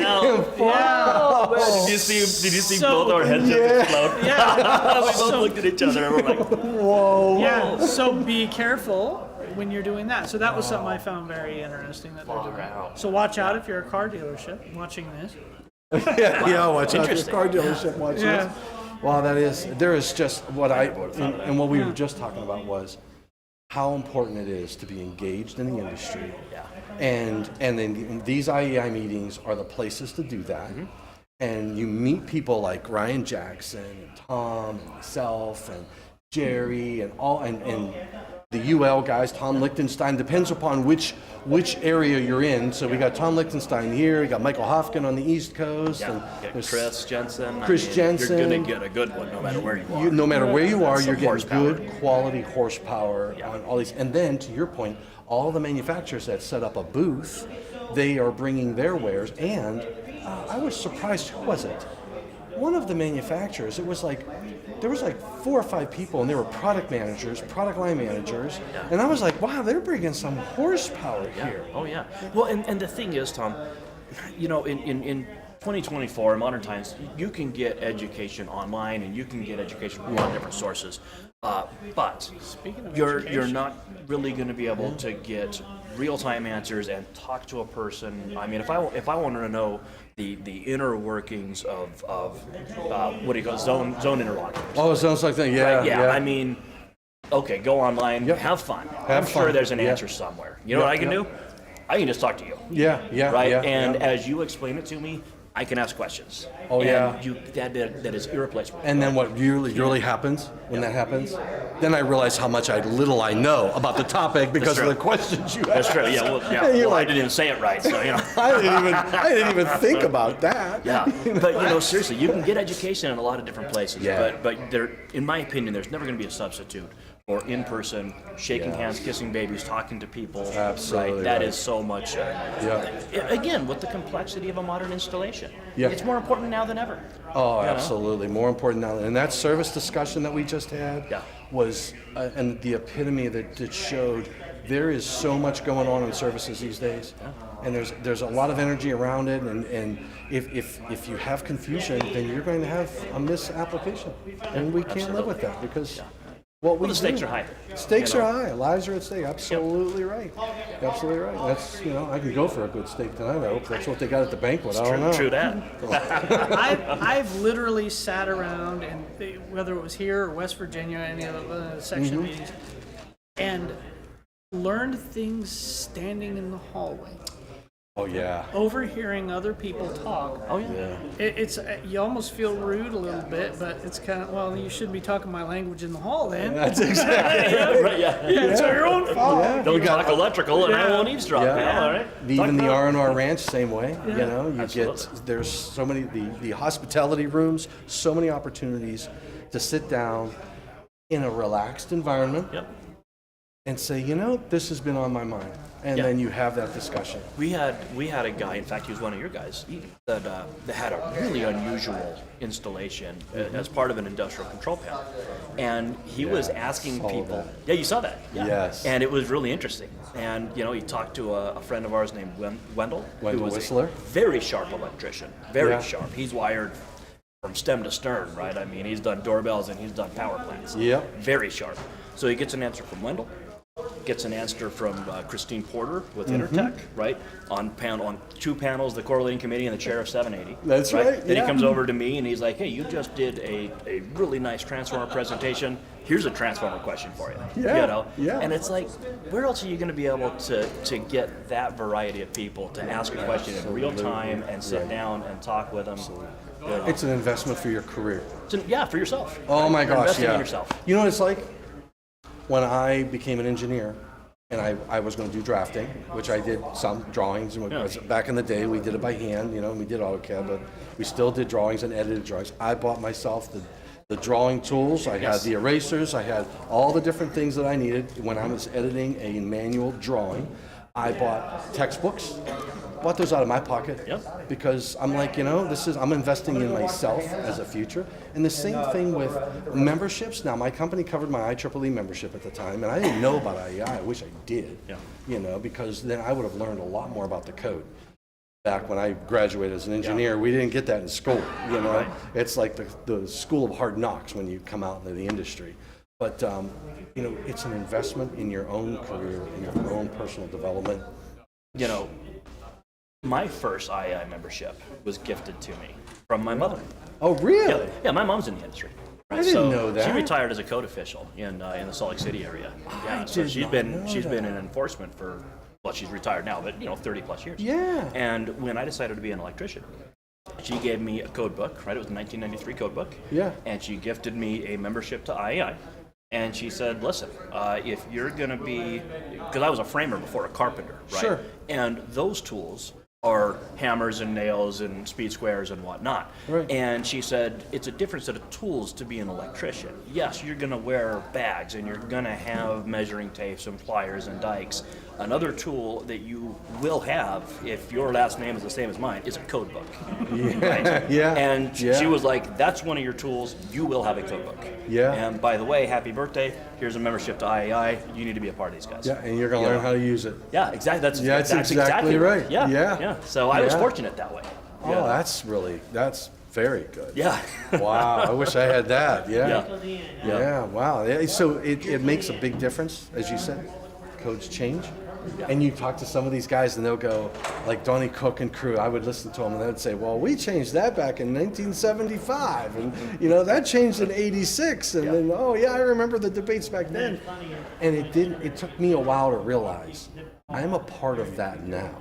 Yeah. Did you see both our heads explode? Yeah. We both looked at each other and we're like, Whoa. Yeah. So be careful when you're doing that. So that was something I found very interesting that they're doing. So watch out if you're a car dealership watching this. Yeah, watch out. This Interesting. car dealership watching Yeah. this. Well, there is just what and what we were just talking about was how important it is to be engaged in the industry. Yeah. And then these IAEI meetings are the places to do that. And you meet people like Ryan Jackson and Tom and myself and Jerry and the UL guys, Tom Lichtenstein, depends upon which area you're in. So we got Tom Lichtenstein here, we got Michael Hofkin on the East Coast, and there's Chris Jensen. Jensen. You're gonna get a good one no matter where you are. No matter where you are, Some you're getting horsepower. good quality horsepower on all these. And then, to your point, all the manufacturers that set up a booth, they are bringing their wares. And I was surprised, who was it? One of the manufacturers, there was like 4 or 5 people, and they were product managers, product line managers, and I was like, wow, they're bringing some horsepower here. Oh yeah. Well, and the thing is, Tom, you know, in 2024, in modern times, you can get education online and you can get education from a lot of different sources. But you're not really going to be able to get real-time answers and talk to a person. I mean, if I wanted to know the inner workings of what do you call it, zone interlocking. Oh, it sounds like that. Yeah, Right, yeah. I mean, okay, go online, have fun. I'm sure fun. there's an Yeah. answer somewhere. You know what I can do? I can just talk to you. Yeah, Right? yeah, And yeah. as you explain it to me, I can ask questions. Oh, and yeah. That is irreplaceable. And then what really happens when that happens? Then I realize how much little I know about the topic because of true. the questions you That's ask. true. Yeah. And you're Well, I like, didn't even say it right, so you know. I didn't even think about that. Yeah, but you know, seriously, you can get education in a lot of different places. Yeah. But there, in my opinion, there's never going to be a substitute for in-person, shaking hands, kissing babies, talking to people. Absolutely Right? That right. is so much. Again, with the complexity of a modern installation, Yeah. it's more important now than ever. Oh, You know? absolutely. More important now. And that service discussion that we just had Yeah. was and the epitome that showed there is so much going on in services these days. And there's a lot of energy around it. And if you have confusion, then you're going to have a misapplication. And we can't live with that because what we the stakes do- are high. Stakes You know? are high. Lives are at stake. Absolutely right. Absolutely right. That's, I can go for a good steak tonight. I hope that's what they got at the banquet. I don't know. True that. I've literally sat around, and whether it was here or West Virginia, any of the section meetings, and learned things standing in the hallway, Oh, yeah. overhearing other people talk. Oh yeah. It's you almost feel rude a little bit, but it's kind of, well, you shouldn't be talking my language in the hall then. That's exactly Right, yeah. It's your own fault. Yeah. Don't talk electrical, and I won't eavesdrop. Yeah. Yeah. All right. Even Talk the about- R&R Ranch, same way. You Absolutely. there's so many, the hospitality rooms, so many opportunities to sit down in a relaxed environment Yep. and say, this has been on my mind. And Yeah. then you have that discussion. We had a guy. In fact, he was one of your guys that had a really unusual installation as part of an industrial control panel, and he was asking saw people. that. Yeah, you saw that. Yeah. Yes. And it was really interesting. And he talked to a friend of ours named Wendell, Wendell who was Whistler. a very sharp electrician. Very Yeah. sharp. He's wired from stem to stern, right? I mean, he's done doorbells and he's done power plants. Yep. Very sharp. So he gets an answer from Wendell. Gets an answer from Christine Porter with Intertech, right? On 2 panels, the correlating committee and the chair of 780. That's right, Then yeah. he comes over to me and he's like, "Hey, you just did a really nice transformer presentation. Here's a transformer question for you." Yeah, yeah. And it's like, where else are you going to be able to get that variety of people to ask a question in real time and sit down and talk with them? You know? It's an investment for your career. Yeah, for yourself. Oh my You're gosh, investing yeah. in yourself. You know what it's like? When I became an engineer and I was going to do drafting, which I did some drawings. And back in the day, we did it by hand, and we did AutoCAD, but we still did drawings and edited drawings. I bought myself the drawing tools. I had the erasers. I had all the different things that I needed when I was editing a manual drawing. I bought textbooks. Bought those out of my pocket because I'm like, I'm investing in myself as a future. And the same thing with memberships. Now, my company covered my IEEE membership at the time, and I didn't know about IAEI. I wish I did, because then I would have learned a lot more about the code. Back when I graduated as an engineer, we didn't get that in school, Right. It's like the school of hard knocks when you come out into the industry. But, it's an investment in your own career, in your own personal development. My first IAEI membership was gifted to me from my mother. Oh, really? Yeah, my mom's in the industry, I didn't know that. She retired as a code official in the Salt Lake City area. Yeah, so she's been in enforcement for, well, she's retired now, but 30 plus years. Yeah. And when I decided to be an electrician, she gave me a code book, right? It was a 1993 code book. Yeah. And she gifted me a membership to IAEI. And she said, listen, if you're going to be, because I was a framer before, a carpenter, right? Sure. And those tools are hammers and nails and speed squares and whatnot. Right. And she said, it's a different set of tools to be an electrician. Yes, you're going to wear bags and you're going to have measuring tapes and pliers and dikes. Another tool that you will have, if your last name is the same as mine, is a code book. Yeah. Right? Yeah. And Yeah. she was like, that's one of your tools. You will have a code book. Yeah. And by the way, happy birthday. Here's a membership to IAEI. You need to be a part of these guys. Yeah, and you're going to learn how to use it. Yeah, exactly. That's exactly exactly right. Yeah. Yeah. Yeah. So I was Yeah. fortunate that way. Oh, that's very good. Yeah. Wow, I wish I had that. Yeah. Yeah. Yeah, wow. Yeah, so it makes a big difference, as you said. Codes change. And you talk to some of these guys and they'll go, like Donnie Cook and crew, I would listen to them and they'd say, well, we changed that back in 1975. And, that changed in 86. And then, oh, yeah, I remember the debates back then. And it took me a while to realize I'm a part of that now.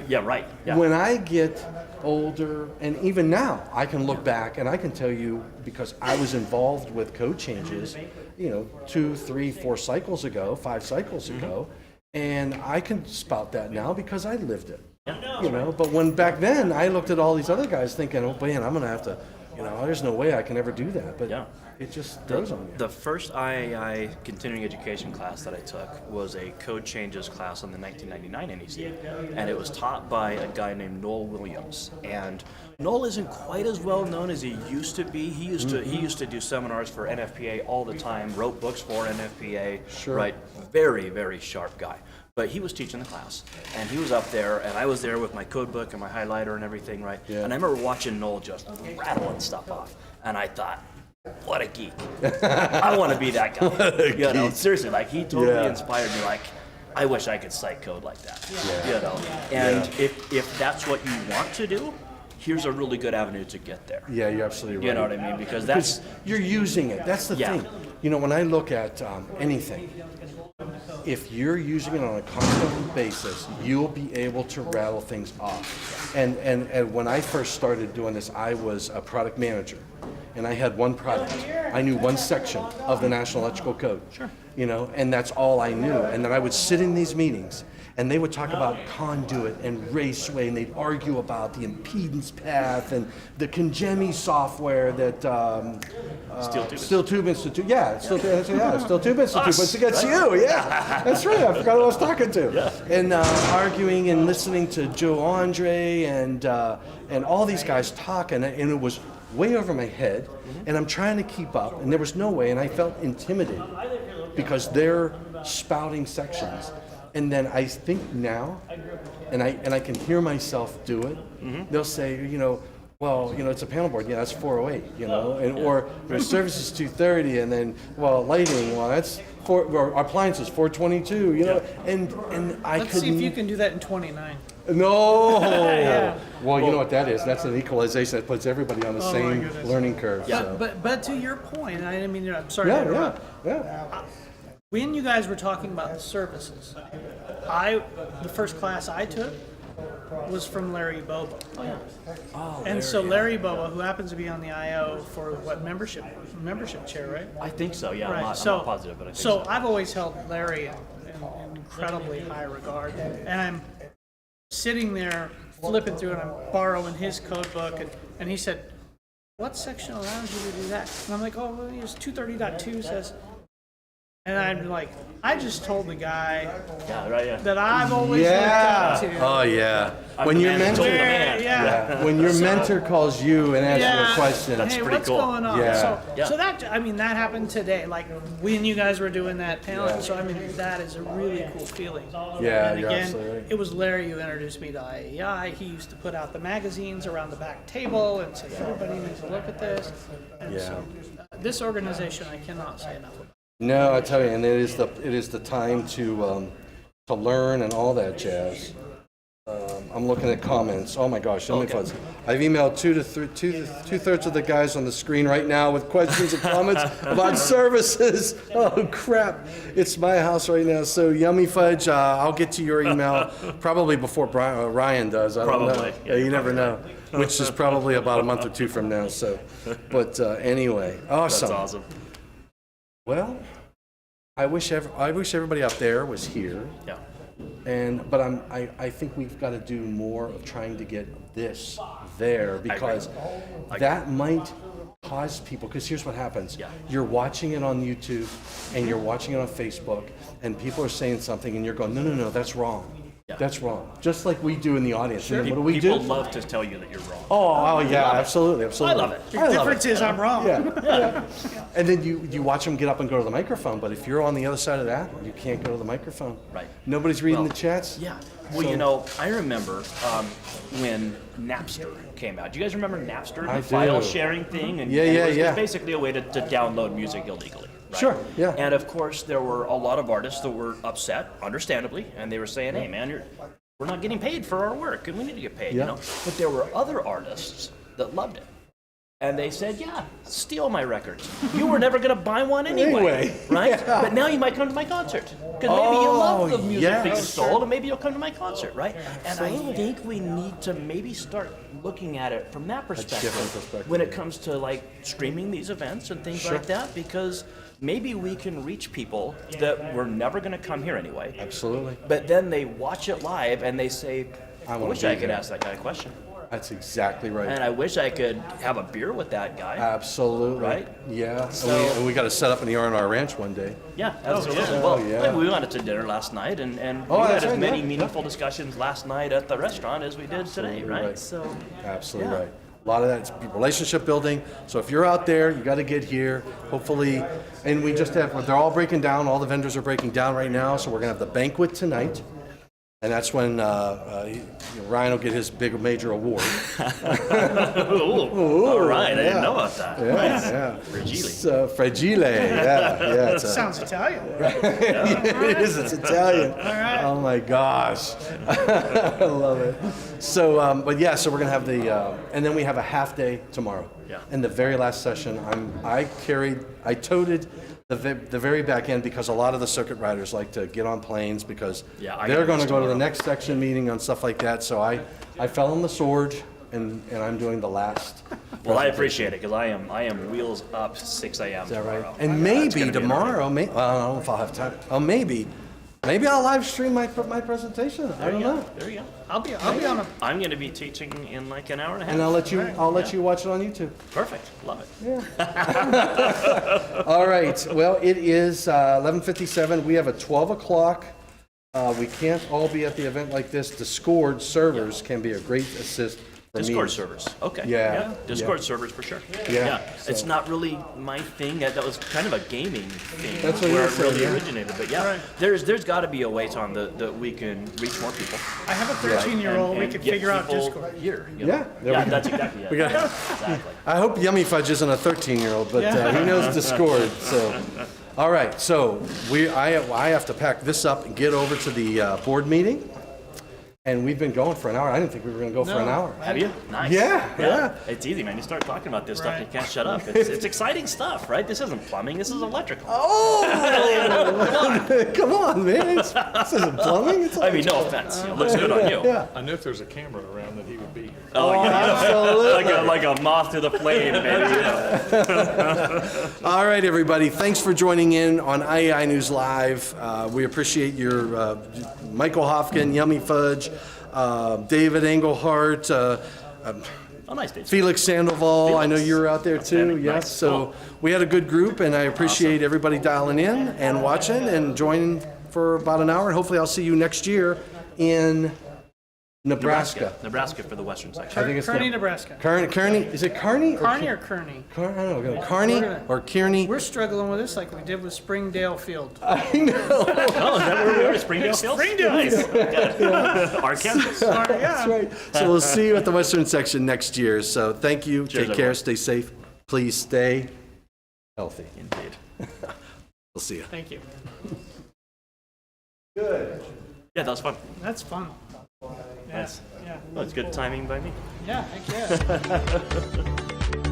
Yeah, right. Yeah. When I get older, and even now, I can look back and I can tell you, because I was involved with code changes, 2, 3, 4 cycles ago, 5 cycles ago, and I can spout that now because I lived it. But when back then, I looked at all these other guys thinking, oh man, I'm going to have to, there's no way I can ever do that. But Yeah. it just grows on you. The first IAEI continuing education class that I took was a code changes class on the 1999 NEC, and it was taught by a guy named Noel Williams. And Noel isn't quite as well known as he used to be. He used to do seminars for NFPA all the time, wrote books for NFPA. Sure. Right, very, very sharp guy. But he was teaching the class, and he was up there, and I was there with my code book and my highlighter and everything, right? Yeah. And I remember watching Noel just rattling stuff off, and I thought, what a geek. I want to be that guy. Seriously, like he totally inspired me. Like, I wish I could cite code like that. And if that's what you want to do, here's a really good avenue to get there. Yeah, you're absolutely right. You know what I mean? Because that's you're using it. That's the thing. When I look at anything, if you're using it on a constant basis, you'll be able to rattle things off. And when I first started doing this, I was a product manager, and I had one product. I knew one section of the National Electrical Code. Sure. And that's all I knew. And then I would sit in these meetings, and they would talk about conduit and raceway, and they'd argue about the impedance path and the Congemi software that Steel Tube Institute. Yeah, Steel Tube Institute. But against you, yeah, that's right. I forgot who I was talking to. Yeah. And arguing and listening to Joe Andre and all these guys talk, and it was way over my head, and I'm trying to keep up, and there was no way, and I felt intimidated because they're spouting sections. And then I think now, and I can hear myself do it. They'll say, well, it's a panel board. Yeah, that's 408. Or service is 230, and then lighting. Well, that's or appliances 422. And I Let's see if you can do that in 29. No. Yeah. Well, you know what that is? That's an equalization that puts everybody on the same goodness. learning curve. Yeah. So. But to your point, I'm sorry to interrupt. Yeah. When you guys were talking about the services, the first class I took was from Larry Bobo. And so Larry Bobo, who happens to be on the IO for membership chair, right? I think so. Yeah, Right. I'm not positive, but I think so. I've always held Larry in incredibly high regard, and I'm sitting there flipping through, and I'm borrowing his code book, and he said, "What section allows you to do that?" And I'm like, "Oh, well, it's 230.2 says." And I'm like, I just told the guy that I've always looked up to. Oh yeah. I'm When the your man that told the mentor, man. when your mentor calls you and asks you a question, That's hey, pretty what's cool. going on? Yeah. So that that happened today. Like when you guys were doing that panel. Yeah. So that is a really cool feeling. Yeah, And you're again, absolutely right. it was Larry who introduced me to IAEI. He used to put out the magazines around the back table and say everybody needs to look at this. And so this organization, I cannot say enough about. No, I tell you, and it is the time to learn and all that jazz. I'm looking at comments. Oh my gosh, so many fun. I've emailed two-thirds of the guys on the screen right now with questions and comments about services. Oh crap, it's my house right now. So Yummy Fudge, I'll get to your email probably before Ryan does. I don't know. Probably. Yeah, you never know. Which is probably about a month or two from now. So, but anyway, awesome. That's awesome. Well, I wish everybody out there was here. Yeah. But I think we've got to do more of trying to get this there, because that might cause people, because here's what happens. Yeah. You're watching it on YouTube and you're watching it on Facebook and people are saying something and you're going, no, that's wrong. Yeah. That's wrong. Just like we do in the audience. And then what do we People do? love to tell you that you're wrong. Oh yeah, absolutely. I love it. The difference is I'm wrong. Yeah. And then you watch them get up and go to the microphone, but if you're on the other side of that, you can't go to the microphone. Right. Nobody's reading Well, the chats. Yeah. Well, I remember when Napster came out. Do you guys remember Napster? I The file do. sharing thing? And, Yeah, and yeah, it was yeah. basically a way to download music illegally. Right? Sure, yeah. And of course, there were a lot of artists that were upset, understandably, and they were saying, hey, man, we're not getting paid for our work, and we need to get paid, Yeah. you know? But there were other artists that loved it. And they said, yeah, steal my records. You were never going to buy one anyway, right? Yeah. But now you might come to my concert. Because maybe you love the music yes. being sold, and maybe you'll come to my concert, right? And I think we need to maybe start looking at it from that different perspective perspective. when it comes to like streaming these events and things like that, because maybe we can reach people that were never going to come here anyway. Absolutely. But then they watch it live and they say, I wanna wish be I could there." ask that guy a question. That's exactly right. And I wish I could have a beer with that guy. Absolutely. Right? Yeah. So- and we got to set up in the R&R Ranch one day. Yeah, absolutely. yeah. Well, Oh, yeah. we went out to dinner last night, and we Oh, had that's as right, many yeah. meaningful discussions last night at the restaurant as we did today, right? right. So, Absolutely Yeah. right. A lot of that is relationship building. So if you're out there, you got to get here. Hopefully, and we just have, they're all breaking down. All the vendors are breaking down right now. So we're going to have the banquet tonight. And that's when Ryan will get his big major award. all right, I didn't know about that. Yeah. Fragile. So, fragile. Yeah. It's Sounds Italian. it is. It's Italian. Oh my gosh, I love it. So, but yeah, so we're gonna have the, and then we have a half day tomorrow. Yeah. And the very last session, I toted the very back end, because a lot of the circuit riders like to get on planes because Yeah, I they're got going to this go to the tomorrow. next section meeting on stuff like that. So I fell on the sword, and I'm doing the last. Well, I appreciate it because I am wheels up 6 a.m. Is that right? tomorrow. And It's maybe gonna be tomorrow, well, I don't know if I'll have time. Oh, maybe I'll live stream my presentation. I don't know. There you go. I'll be on a. I'm going to be teaching in like an hour and a half. And I'll let you watch it on YouTube. Perfect. Love it. All right. Well, it is 11:57. We have a 12 o'clock. We can't all be at the event like this. Discord servers can be a great assist for me. Discord servers. Okay. Yeah, Discord yeah. servers for sure. Yeah, It's so- not really my thing. That was kind of a gaming thing That's what where you it said, really yeah. originated. But yeah, there's got to be a way, Tom, that we can reach more people. I have a 13-year-old. We and could get figure out people Discord. Here. You Yeah, know? there Yeah, we go. that's exactly it. We got- Exactly. I hope Yummy Fudge isn't a 13-year-old, but he knows Discord. So, all right. So I have to pack this up and get over to the board meeting. And we've been going for an hour. I didn't think we were going to go for an hour. Have you? Nice. Yeah. It's easy, man. You start talking about this stuff, you can't shut up. It's exciting stuff, right? This isn't plumbing. This is electrical. Oh, come on, man. This isn't plumbing. It's I mean, no offense. It looks good on you. Yeah. I know if there's a camera around that he would be here. Oh, yeah. Absolutely. Like a moth to the flame, baby. All right, everybody. Thanks for joining in on IAEI News Live. We appreciate your Michael Hofkin, Yummy Fudge, David Engelhart, Oh, nice, Dave. Felix Sandoval. I know you were out there too. Outstanding. Yes. Nice. So Cool. we had a good group, and I appreciate everybody dialing in and watching and joining for about an hour. And hopefully, I'll see you next year in Nebraska. Nebraska for the Western Section. I think it's Kearney, Nebraska. Kearney. Is it Kearney? Kearney or Kearney? I don't know. Kearney or Kearney. We're struggling with this like we did with Springdale Field. I know. Oh, is that where we are? Springdale Field? Springdale Nice. Good. Arkansas. That's right. So we'll see you at the Western Section next year. So thank you. Cheers, Take care. everyone. Stay safe. Please stay healthy. Indeed. We'll see you. Thank you. Good. Yeah, that was fun. That's fun. Yeah, yeah. Well, it's good timing by me. Yeah, heck yeah.